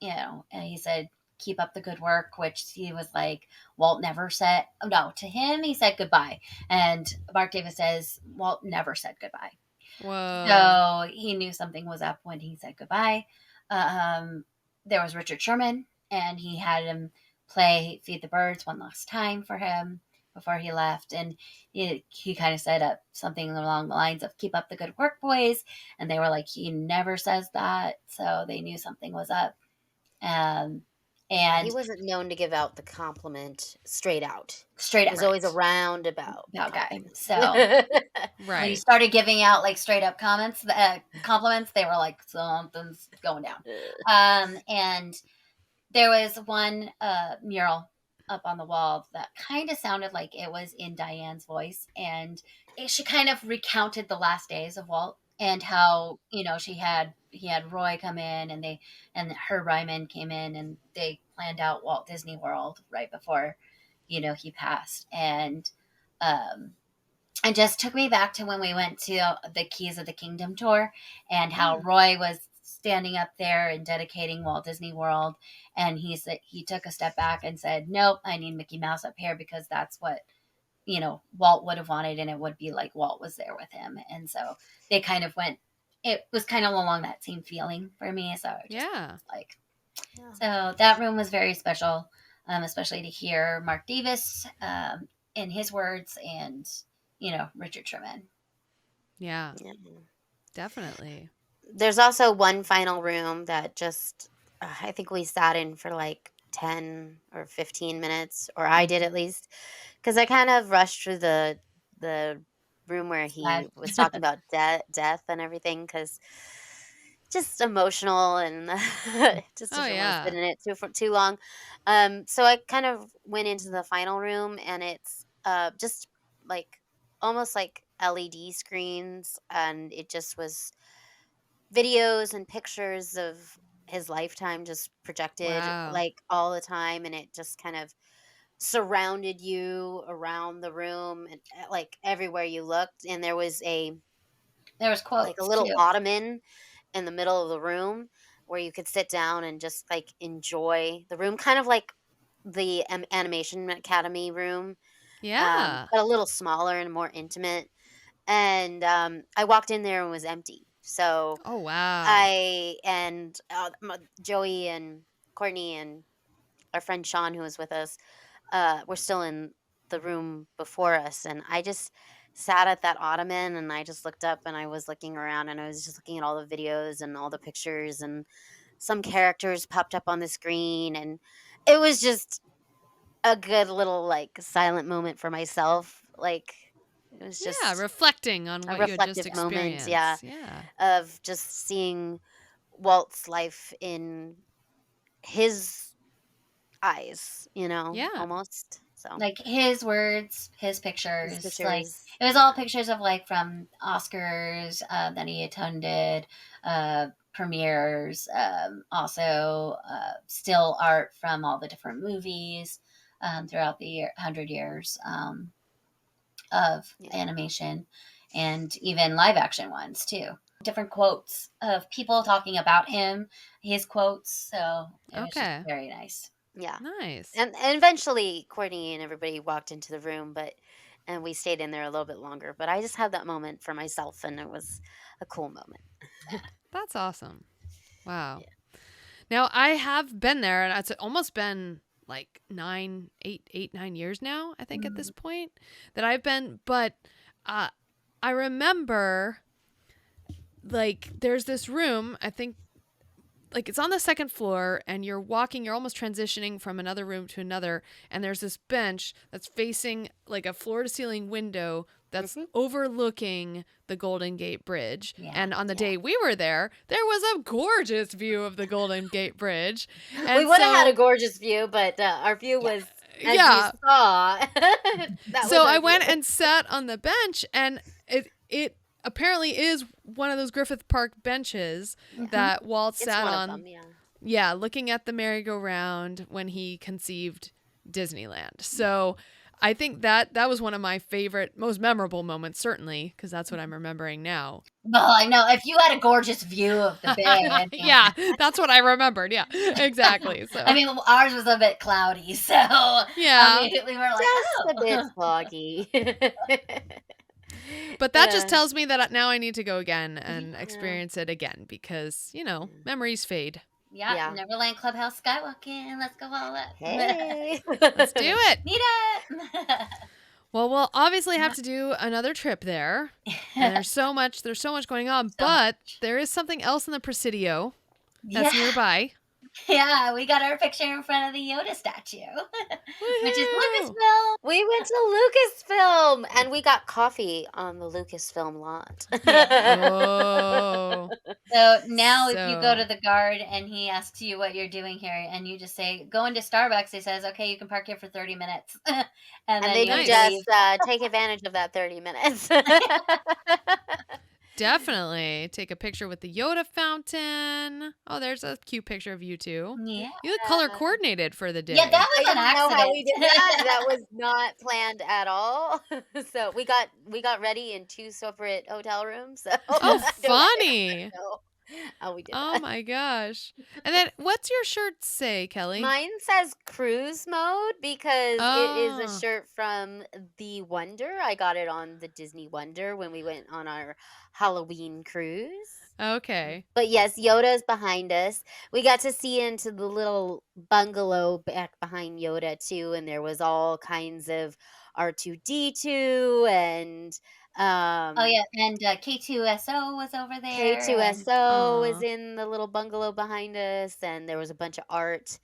and he said, keep up the good work, which he was like, Walt never said, no, to him, he said goodbye. And Mark Davis says, Walt never said goodbye. Whoa. So he knew something was up when he said goodbye. Um, there was Richard Sherman, and he had him play Feed the Birds one last time for him before he left. And he kind of said something along the lines of, keep up the good work, boys. And they were like, he never says that. So they knew something was up. Um, Yeah, he and wasn't known to give out the compliment straight out. straight It up was always a right. roundabout That guy. compliment. So when he Right. started giving out like straight up compliments, they were like, something's going down. And there was one mural up on the wall that kind of sounded like it was in Diane's voice, and she kind of recounted the last days of Walt and how he had Roy come in, and her Ryman came in, and they planned out Walt Disney World right before he passed, and um, it just took me back to when we went to the Keys of the Kingdom tour and how Roy was standing up there and dedicating Walt Disney World. And he said he took a step back and said, nope, I need Mickey Mouse up here because that's what, Walt would have wanted. And it would be like Walt was there with him. And so they kind of went, it was kind of along that same feeling for me. So Yeah. like, Yeah. so that room was very special, especially to hear Mark Davis in his words and, Richard Sherman. Yeah. Yeah. Definitely. There's also one final room that just I think we sat in for like 10 or 15 minutes, or I did at least, because I kind of rushed through the room where he Sad. was talking about death and everything, because just emotional and just Oh didn't want to yeah. sit in it for too long. So I kind of went into the final room, and it's just like almost like LED screens, and it just was videos and pictures of his lifetime just projected Wow. like all the time, and it just kind of surrounded you around the room and like everywhere you looked, and there was There was like a quotes little too. ottoman in the middle of the room where you could sit down and just like enjoy the room, kind of like the animation academy room, Yeah. but a little smaller and more intimate. And I walked in there and it was empty, so Oh wow. I and Joey and Courtney and our friend Sean, who was with us, were still in the room before us, and I just sat at that ottoman and I just looked up and I was looking around and I was just looking at all the videos and all the pictures, and some characters popped up on the screen, and it was just a good little like silent moment for myself. Like it was Yeah, just reflecting on a what you had just reflective moment, yeah, experienced. Yeah. of just seeing Walt's life in his eyes, Yeah. almost. So Like his words, his his pictures. Like pictures, it was all yeah, pictures of like from Oscars that he attended, premieres, also still art from all the different movies throughout the 100 years of yeah. animation, and even live action ones too. Different quotes of people talking about him, his quotes. So it was just Okay. very nice. Yeah. Nice. And eventually Courtney and everybody walked into the room, and we stayed in there a little bit longer. But I just had that moment for myself, and it was a cool moment. That's awesome. Wow. Yeah. Now I have been there, and it's almost been like 9 years now, I think, at this point that I've been. But I remember like there's this room, I think like it's on the second floor, and you're almost transitioning from another room to another, and there's this bench that's facing like a floor to ceiling window that's overlooking the Golden Gate Bridge. Yeah. And on the day we were there was a gorgeous view of the Golden Gate Bridge. And We would have had a gorgeous view, but our view was, as yeah. you saw, that So was I our went view. and sat on the bench, and it apparently is one of those Griffith Park benches that Walt It's sat one on. of them, yeah. Yeah, looking at the merry-go-round when he conceived Disneyland. So I think that was one of my favorite, most memorable moments, certainly, because that's what I'm remembering now. Well, I know if you had a gorgeous view of the bay. Yeah, that's what I remembered. Yeah, exactly. So I mean, ours was a bit cloudy, so yeah, we were like, Just a bit foggy. but that just Yeah. tells me that now I need to go again and Yeah. experience it again because, memories fade. yeah, Yeah. Neverland Clubhouse skywalking. Let's go all up. Hey. Let's do it. Need it. Well, we'll obviously have to do another trip there. And there's so much going on, but there is something else in the Presidio that's nearby. Yeah, we got our picture in front of the Yoda statue, which is Woohoo! Lucasfilm. We went to Lucasfilm and we got coffee on the Lucasfilm lot. Oh. So now if you go So- to the guard and he asks you what you're doing here and you just say, go into Starbucks, he says, okay, you can park here for 30 minutes. and And then they you do have to leave. just take advantage of that 30 minutes. Definitely take a picture with the Yoda fountain. Oh, there's a cute picture of you two. Yeah. You look color coordinated for the day. Yeah, that I was an don't know how we accident. did that. That was not planned at all. So we got ready in 2 separate hotel rooms. So Oh, I don't funny. know how we did Oh that. my gosh. And then what's your shirt say, Kelly? Mine says cruise mode because it is Oh. a shirt from the Wonder. I got it on the Disney Wonder when we went on our Halloween cruise. Okay. But yes, Yoda's behind us. We got to see into the little bungalow back behind Yoda too, and there was all kinds of R2D2 and Oh, yeah. And K2SO was over there. K2SO was Aw. in the little bungalow behind us, and there was a bunch of art.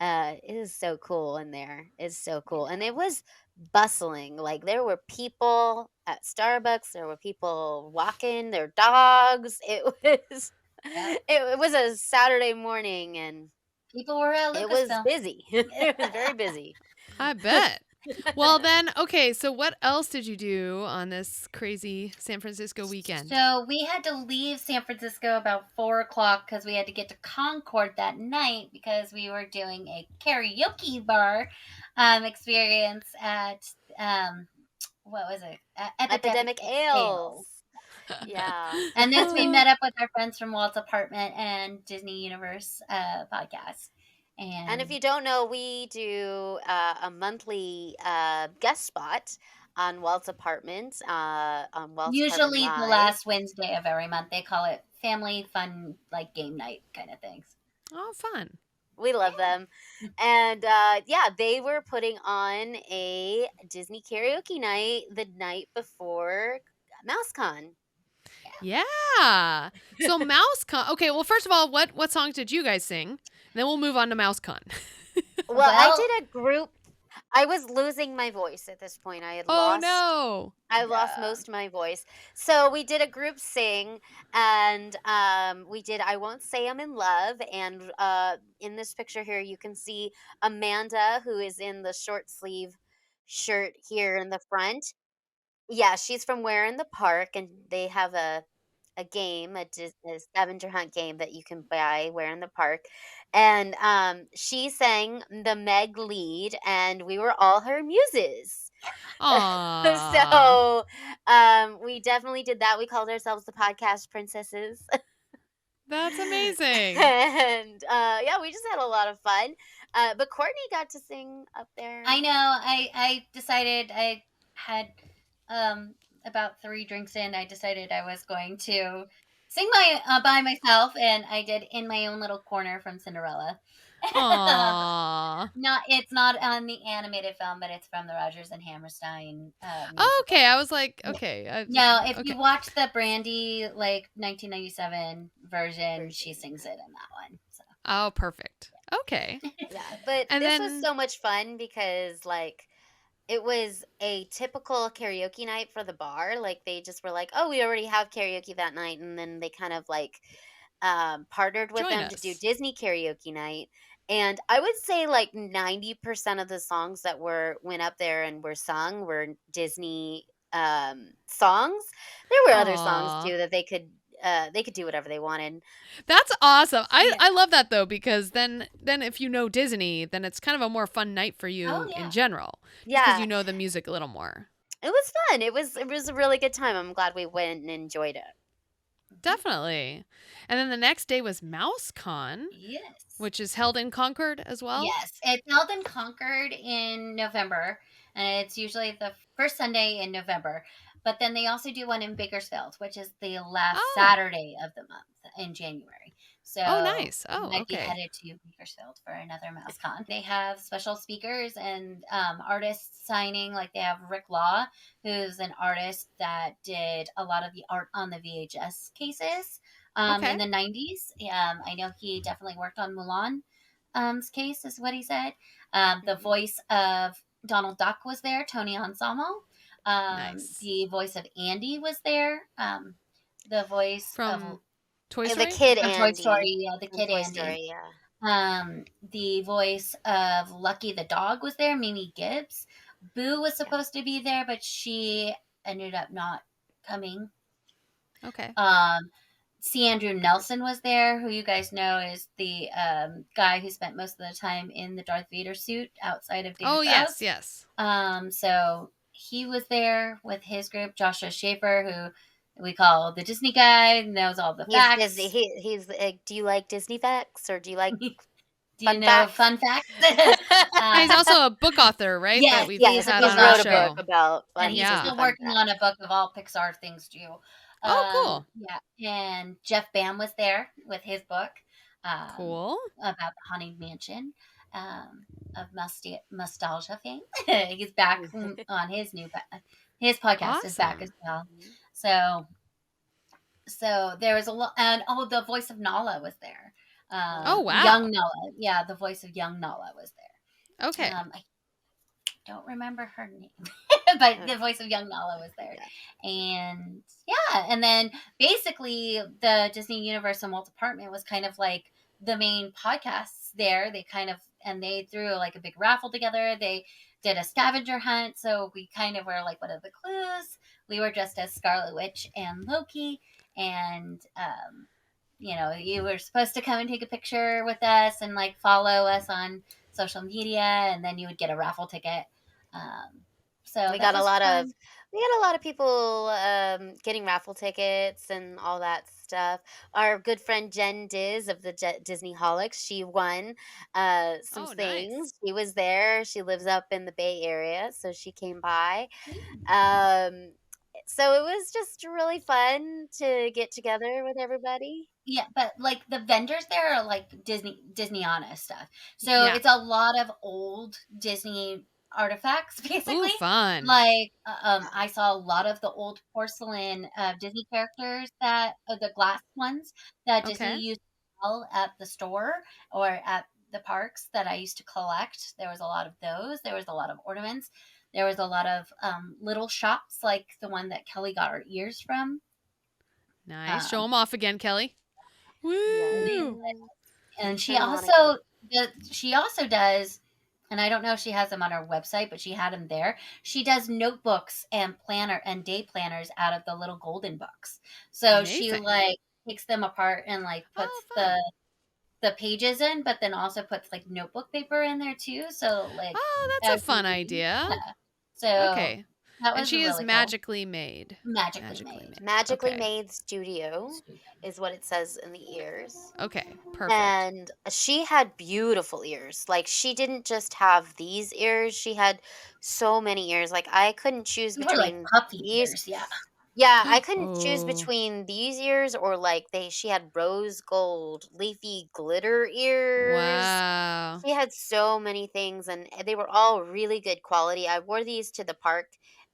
It is so cool in there. It's so cool. And it was bustling. Like there were people at Starbucks, there were people walking their dogs. It was It was a Saturday morning, and People were at it was Lucasfilm. busy. It was very busy. I bet. Well, then, okay, so what else did you do on this crazy San Francisco weekend? So we had to leave San Francisco about 4 o'clock because we had to get to Concord that night because we were doing a karaoke bar experience at what was it? Epidemic Ales. Yeah. And then we met up with our friends from Walt's Apartment and Disney Universe podcast. And if you don't know, we do a monthly guest spot on Walt's Apartment. On Walt's usually Apartment the Live. last Wednesday of every month, they call it family fun, like game night kind of things. Oh, fun. We love them. And yeah, they were putting on a Disney karaoke night the night before MouseCon. Yeah. So MouseCon. Okay, well, first of all, what songs did you guys sing? Then we'll move on to MouseCon. Well, I did a group. I was losing my voice at this point. I had Oh no. I lost most of my voice. So we did a group sing, and we did I Won't Say I'm in Love. And in this picture here, you can see Amanda, who is in the short sleeve shirt here in the front. Yeah, she's from Where in the Park, and they have a game, a scavenger hunt game that you can buy Where in the Park. And she sang the Meg lead, and we were all her muses. Aww. So we definitely did that. We called ourselves the podcast princesses. That's amazing. And yeah, we just had a lot of fun. But Courtney got to sing up there. I know. I decided I had about 3 drinks in. I decided I was going to sing by myself, and I did In My Own Little Corner from Cinderella. Aww. It's not on the animated film, but it's from the Rodgers and Hammerstein. Okay, I was like, okay. No, if you watch the Brandy 1997 version, she sings it in that one. So. Oh, perfect. Okay. Yeah, but And this then- was so much fun because it was a typical karaoke night for the bar. They just were like, oh, we already have karaoke that night. And then they kind of partnered with Join them to do us. Disney karaoke night. And I would say 90% of the songs that went up there and were sung were Disney songs. There were other songs Aw. too that they could do whatever they wanted. That's awesome. I love that though, because then if you know Disney, then it's kind of a more fun night for you in general. Yeah. Because you know the music a little more. It was fun. It was a really good time. I'm glad we went and enjoyed it. Definitely. And then the next day was MouseCon. Yes. Which is held in Concord as well? Yes. It's held in Concord in November, and it's usually the first Sunday in November. But then they also do one in Bakersfield, which is the last Saturday of the month in January. So nice. Oh, might be okay. headed to Bakersfield for another MouseCon. They have special speakers and artists signing. They have Rick Law, who's an artist that did a lot of the art on the VHS cases in the 90s. I know he definitely worked on Mulan's case, is what he said. The voice of Donald Duck was there, Tony Anselmo. Nice. The voice of Andy was there. The voice from Toy Yeah, Story? the kid from Andy. Toy Story, the From kid Toy Andy. Story, yeah. The voice of Lucky the dog was there, Mimi Gibbs. Boo was supposed to be there, but she ended up not coming. Okay. C. Andrew Nelson was there, who you guys know is the guy who spent most of the time in the Darth Vader suit outside of David's house. Yes. So he was there with his group, Joshua Schaefer, who we call the Disney guy, knows all the facts. He's do you like Disney facts, or do you like Do you fun know facts? fun facts? He's also a book author, right? Yes, that we've yes, had he's on our wrote a show. book about and he's Yeah. still working on a book of all Pixar things too. Oh, cool. Yeah, and Jeff Bam was there with his book. Cool. About the Haunted Mansion of nostalgia fame. He's back on his his podcast is back as well. So there was a lot, and the voice of Nala was there. Oh, wow. Young Nala, yeah, the voice of young Nala was there. Okay. I don't remember her name, but the voice of young Nala was there. And yeah, and then basically the Disney Universe and Walt Department was kind of like the main podcasts there. They kind of, and they threw like a big raffle together. They did a scavenger hunt. So we kind of were like, what are the clues? We were dressed as Scarlet Witch and Loki. And, you were supposed to come and take a picture with us and like follow us on social media. And then you would get a raffle ticket. So we that got a was lot fun. of people getting raffle tickets and all that stuff. Our good friend Jen Diz of the Disney Holics, she won some Oh, things. nice. She was there. She lives up in the Bay Area, so she came by. So it was just really fun to get together with everybody. Yeah, but like the vendors there are like Disneyana stuff. So Yeah. it's a lot of old Disney artifacts, basically. Ooh, fun. Like I saw a lot of the old porcelain Disney characters that the glass ones that Disney Okay. used to sell at the store or at the parks that I used to collect. There was a lot of those. There was a lot of ornaments. There was a lot of little shops like the one that Kelly got her ears from. Nice. Show them off again, Kelly. Woo! And she Turn 'em on also does, and I don't know if she has them on her website, but she had them there. She does notebooks and day planners out of the little golden books. So she Amazing. like takes them apart and like puts fun. the pages in, but then also puts like notebook paper in there too. So like, Oh, that's a fun idea. yeah. So Okay. that was And she really is cool. magically made. Magically made. Magically Okay. Made Studio is what it says in the ears. Okay, perfect. And she had beautiful ears. Like, she didn't just have these ears, she had so many ears. Like, I couldn't choose They were like between puffy these. ears, yeah. Yeah, I couldn't choose Oh. between these ears or like she had rose gold leafy glitter ears. Wow. She had so many things and they were all really good quality. I wore these to the park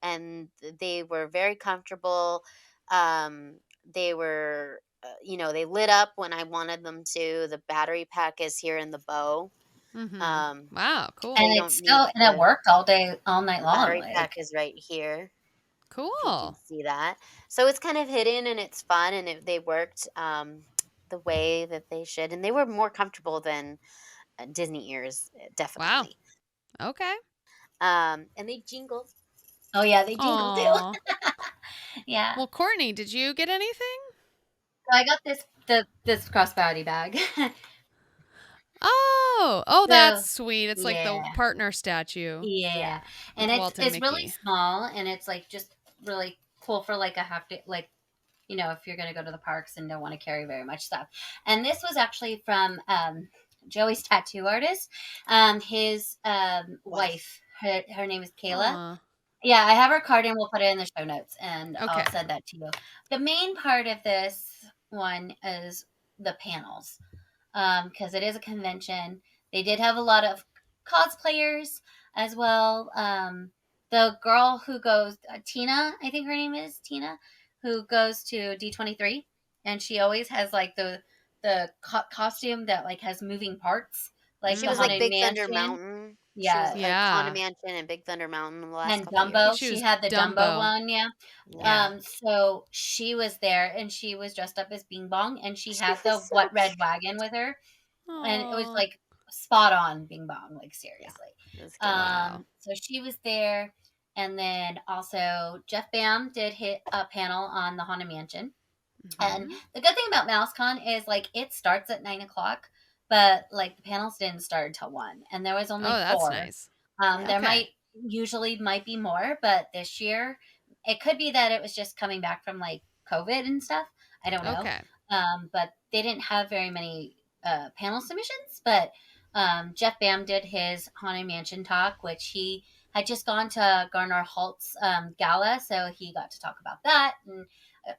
and they were very comfortable. They were they lit up when I wanted them to. The battery pack is here in the bow. Mm-hmm. Wow, cool. And it worked all night long. The battery pack is right here. You can Cool. see that. So it's kind of hidden and it's fun and they worked the way that they should. And they were more comfortable than Disney ears, definitely. Wow. Okay. And they jingle. Oh yeah, they jingle Aw. too. Yeah. Well, Courtney, did you get anything? So I got this crossbody bag. Oh, that's sweet. It's like the yeah. partner statue. Yeah. And With Walt and it's really Mickey. small and it's like just really cool for like a half day, like, if you're going to go to the parks and don't want to carry very much stuff. And this was actually from Joey's tattoo artist. His wife, her name is Kayla. Aw. Yeah, I have her card and we'll put it in the show notes and Okay. I'll send that to you. The main part of this one is the panels. Because it is a convention. They did have a lot of cosplayers as well. The girl who goes, Tina, I think her name is Tina, who goes to D23, and she always has like the costume that like has moving parts, like she the was like Haunted Big Thunder Mansion. Mountain. Yeah. She was like Haunted Mansion and Big Thunder Mountain in the last And couple Dumbo. years. She had the Dumbo one, yeah. So she was there and she was dressed up as Bing Bong and she had the wet red wagon with her. Aww. And it was like spot on Bing Bong, like seriously. Wow. So she was there. And then also Jeff Bam did hit a panel on the Haunted Mansion. Mm-hmm. And the good thing about MouseCon is like it starts at 9:00, but like the panels didn't start until 1, and there was only 4. That's nice. There might be more, but this year it could be that it was just coming back from like COVID and stuff. I don't know. Okay. But they didn't have very many panel submissions. But Jeff Bam did his Haunted Mansion talk, which he had just gone to Garner Holt's gala, so he got to talk about that. And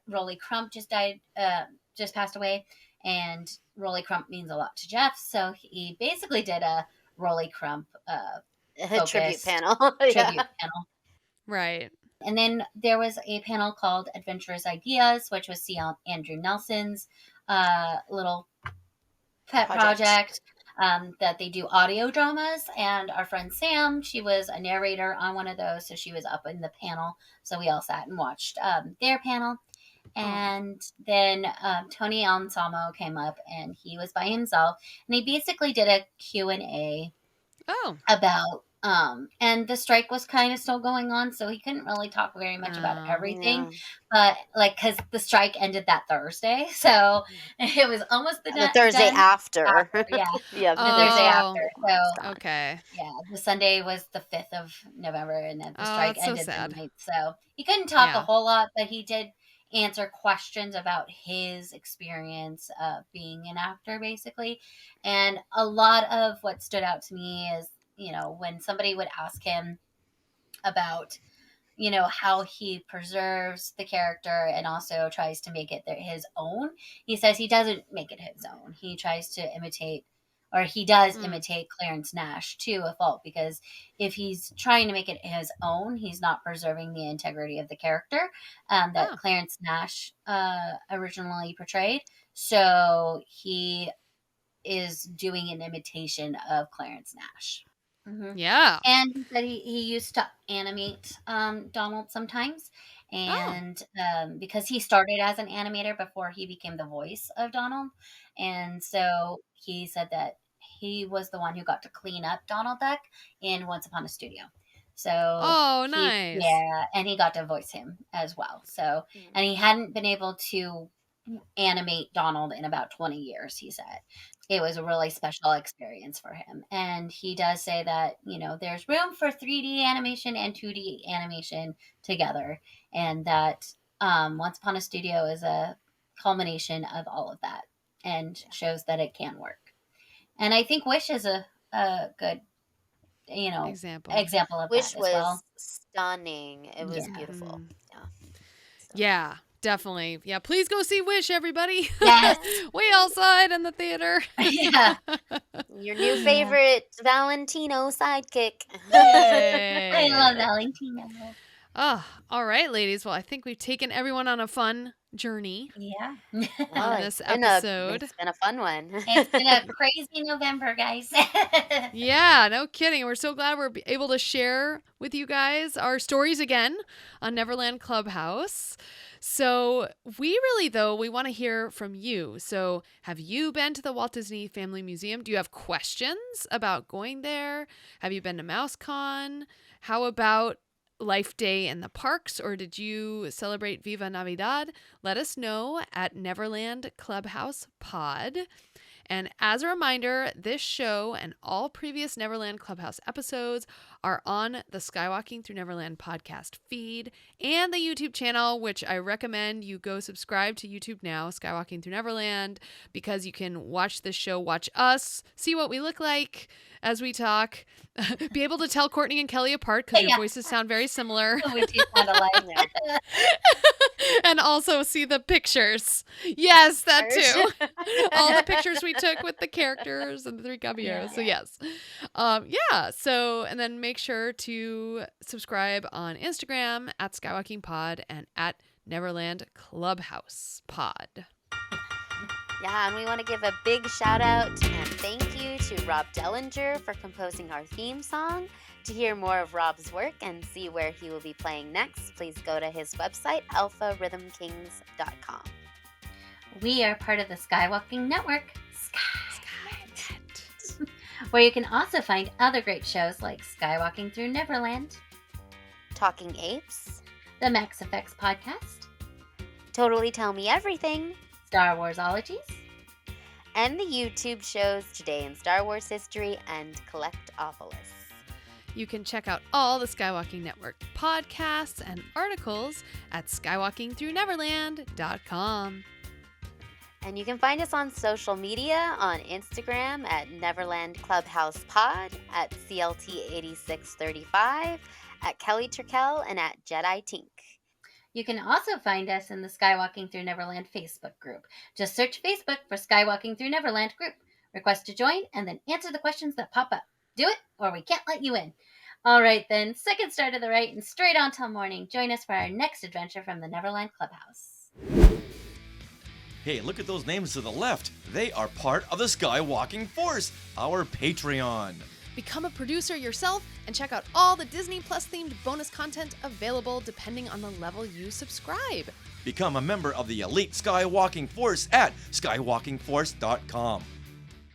Rolly Crump just passed away, and Rolly Crump means a lot to Jeff, so he basically did a Rolly Crump tribute panel. Right. And then there was a panel called Adventurous Ideas, which was C. Andrew Nelson's little pet project. that they do audio dramas. And our friend Sam, she was a narrator on one of those. So she was up in the panel. So we all sat and watched their panel. And then Tony Anselmo came up and he was by himself. And he basically did a Q&A about and the strike was kind of still going on, so he couldn't really talk very much about everything. But like, because the strike ended that Thursday, so it was almost the Thursday after. Yeah, yeah, the Thursday after. So okay, yeah, the Sunday was the 5th of November, and then the strike ended the 9th. So he couldn't talk a whole lot, but he did answer questions about his experience of being an actor, basically. And a lot of what stood out to me is, you know, when somebody would ask him about, you know, how he preserves the character and also tries to make it his own, he says he doesn't make it his own. He tries to imitate, or he does imitate Clarence Nash to a fault, because if he's trying to make it his own, he's not preserving the integrity of the character that Clarence Nash originally portrayed. So he is doing an imitation of Clarence Nash. Mm-hmm. Yeah. And he said he used to animate Donald sometimes. And because he started as an animator before he became the voice of Donald. And so he said that he was the one who got to clean up Donald Duck in Once Upon a Studio. So nice. Yeah, and he got to voice him as well. So and he hadn't been able to animate Donald in about 20 years, he said. It was a really special experience for him. And he does say that, you know, there's room for 3D animation and 2D animation together. And that Once Upon a Studio is a culmination of all of that and shows that it can work. And I think Wish is a good, you know, example of Wish that as well. Was stunning. It was beautiful. Yeah. Definitely. Yeah, please go see Wish, everybody. Yes. Way outside in the theater. Yeah. Your new favorite Valentino sidekick. Yay. I love Valentino. Oh, all right, ladies. Well, I think we've taken everyone on a fun journey. Yeah. On this episode. It's been a fun one. It's been a crazy November, guys. Yeah, no kidding. We're so glad we're able to share with you guys our stories again on Neverland Clubhouse. So we want to hear from you. So have you been to the Walt Disney Family Museum? Do you have questions about going there? Have you been to MouseCon? How about Life Day in the parks, or did you celebrate Viva Navidad? Let us know at Neverland Clubhouse Pod. And as a reminder, this show and all previous Neverland Clubhouse episodes are on the Skywalking Through Neverland podcast feed and the YouTube channel, which I recommend you go subscribe to YouTube now, Skywalking Through Neverland, because you can watch this show, watch us, see what we look like as we talk, be able to tell Courtney and Kelly apart because your voices sound very similar. We do kind of like that. And also see the pictures. Yes, that too. All the pictures we took with the characters and the 3 cameos. So yes. So, and then make sure to subscribe on Instagram at Skywalking Pod and at Neverland Clubhouse Pod. Yeah, and we want to give a big shout out and thank you to Rob Dellinger for composing our theme song. To hear more of Rob's work and see where he will be playing next, please go to his website, alpharhythmkings.com. We are part of the Skywalking Network, Skynet, where you can also find other great shows like Skywalking Through Neverland, Talking Apes, the Max Effects Podcast, Totally Tell Me Everything, Star Warsologies, and the YouTube shows Today in Star Wars History and Collectopolis. You can check out all the Skywalking Network podcasts and articles at skywalkingthroughneverland.com. And you can find us on social media on Instagram at Neverland Clubhouse Pod, at CLT8635, at Kelly Turkel, and at Jedi Tink. You can also find us in the Skywalking Through Neverland Facebook group. Just search Facebook for Skywalking Through Neverland group. Request to join and then answer the questions that pop up. Do it or we can't let you in. All right then, second star to the right and straight on till morning. Join us for our next adventure from the Neverland Clubhouse. Hey, look at those names to the left. They are part of the Skywalking Force, our Patreon. Become a producer yourself and check out all the Disney Plus themed bonus content available depending on the level you subscribe. Become a member of the elite Skywalking Force at skywalkingforce.com.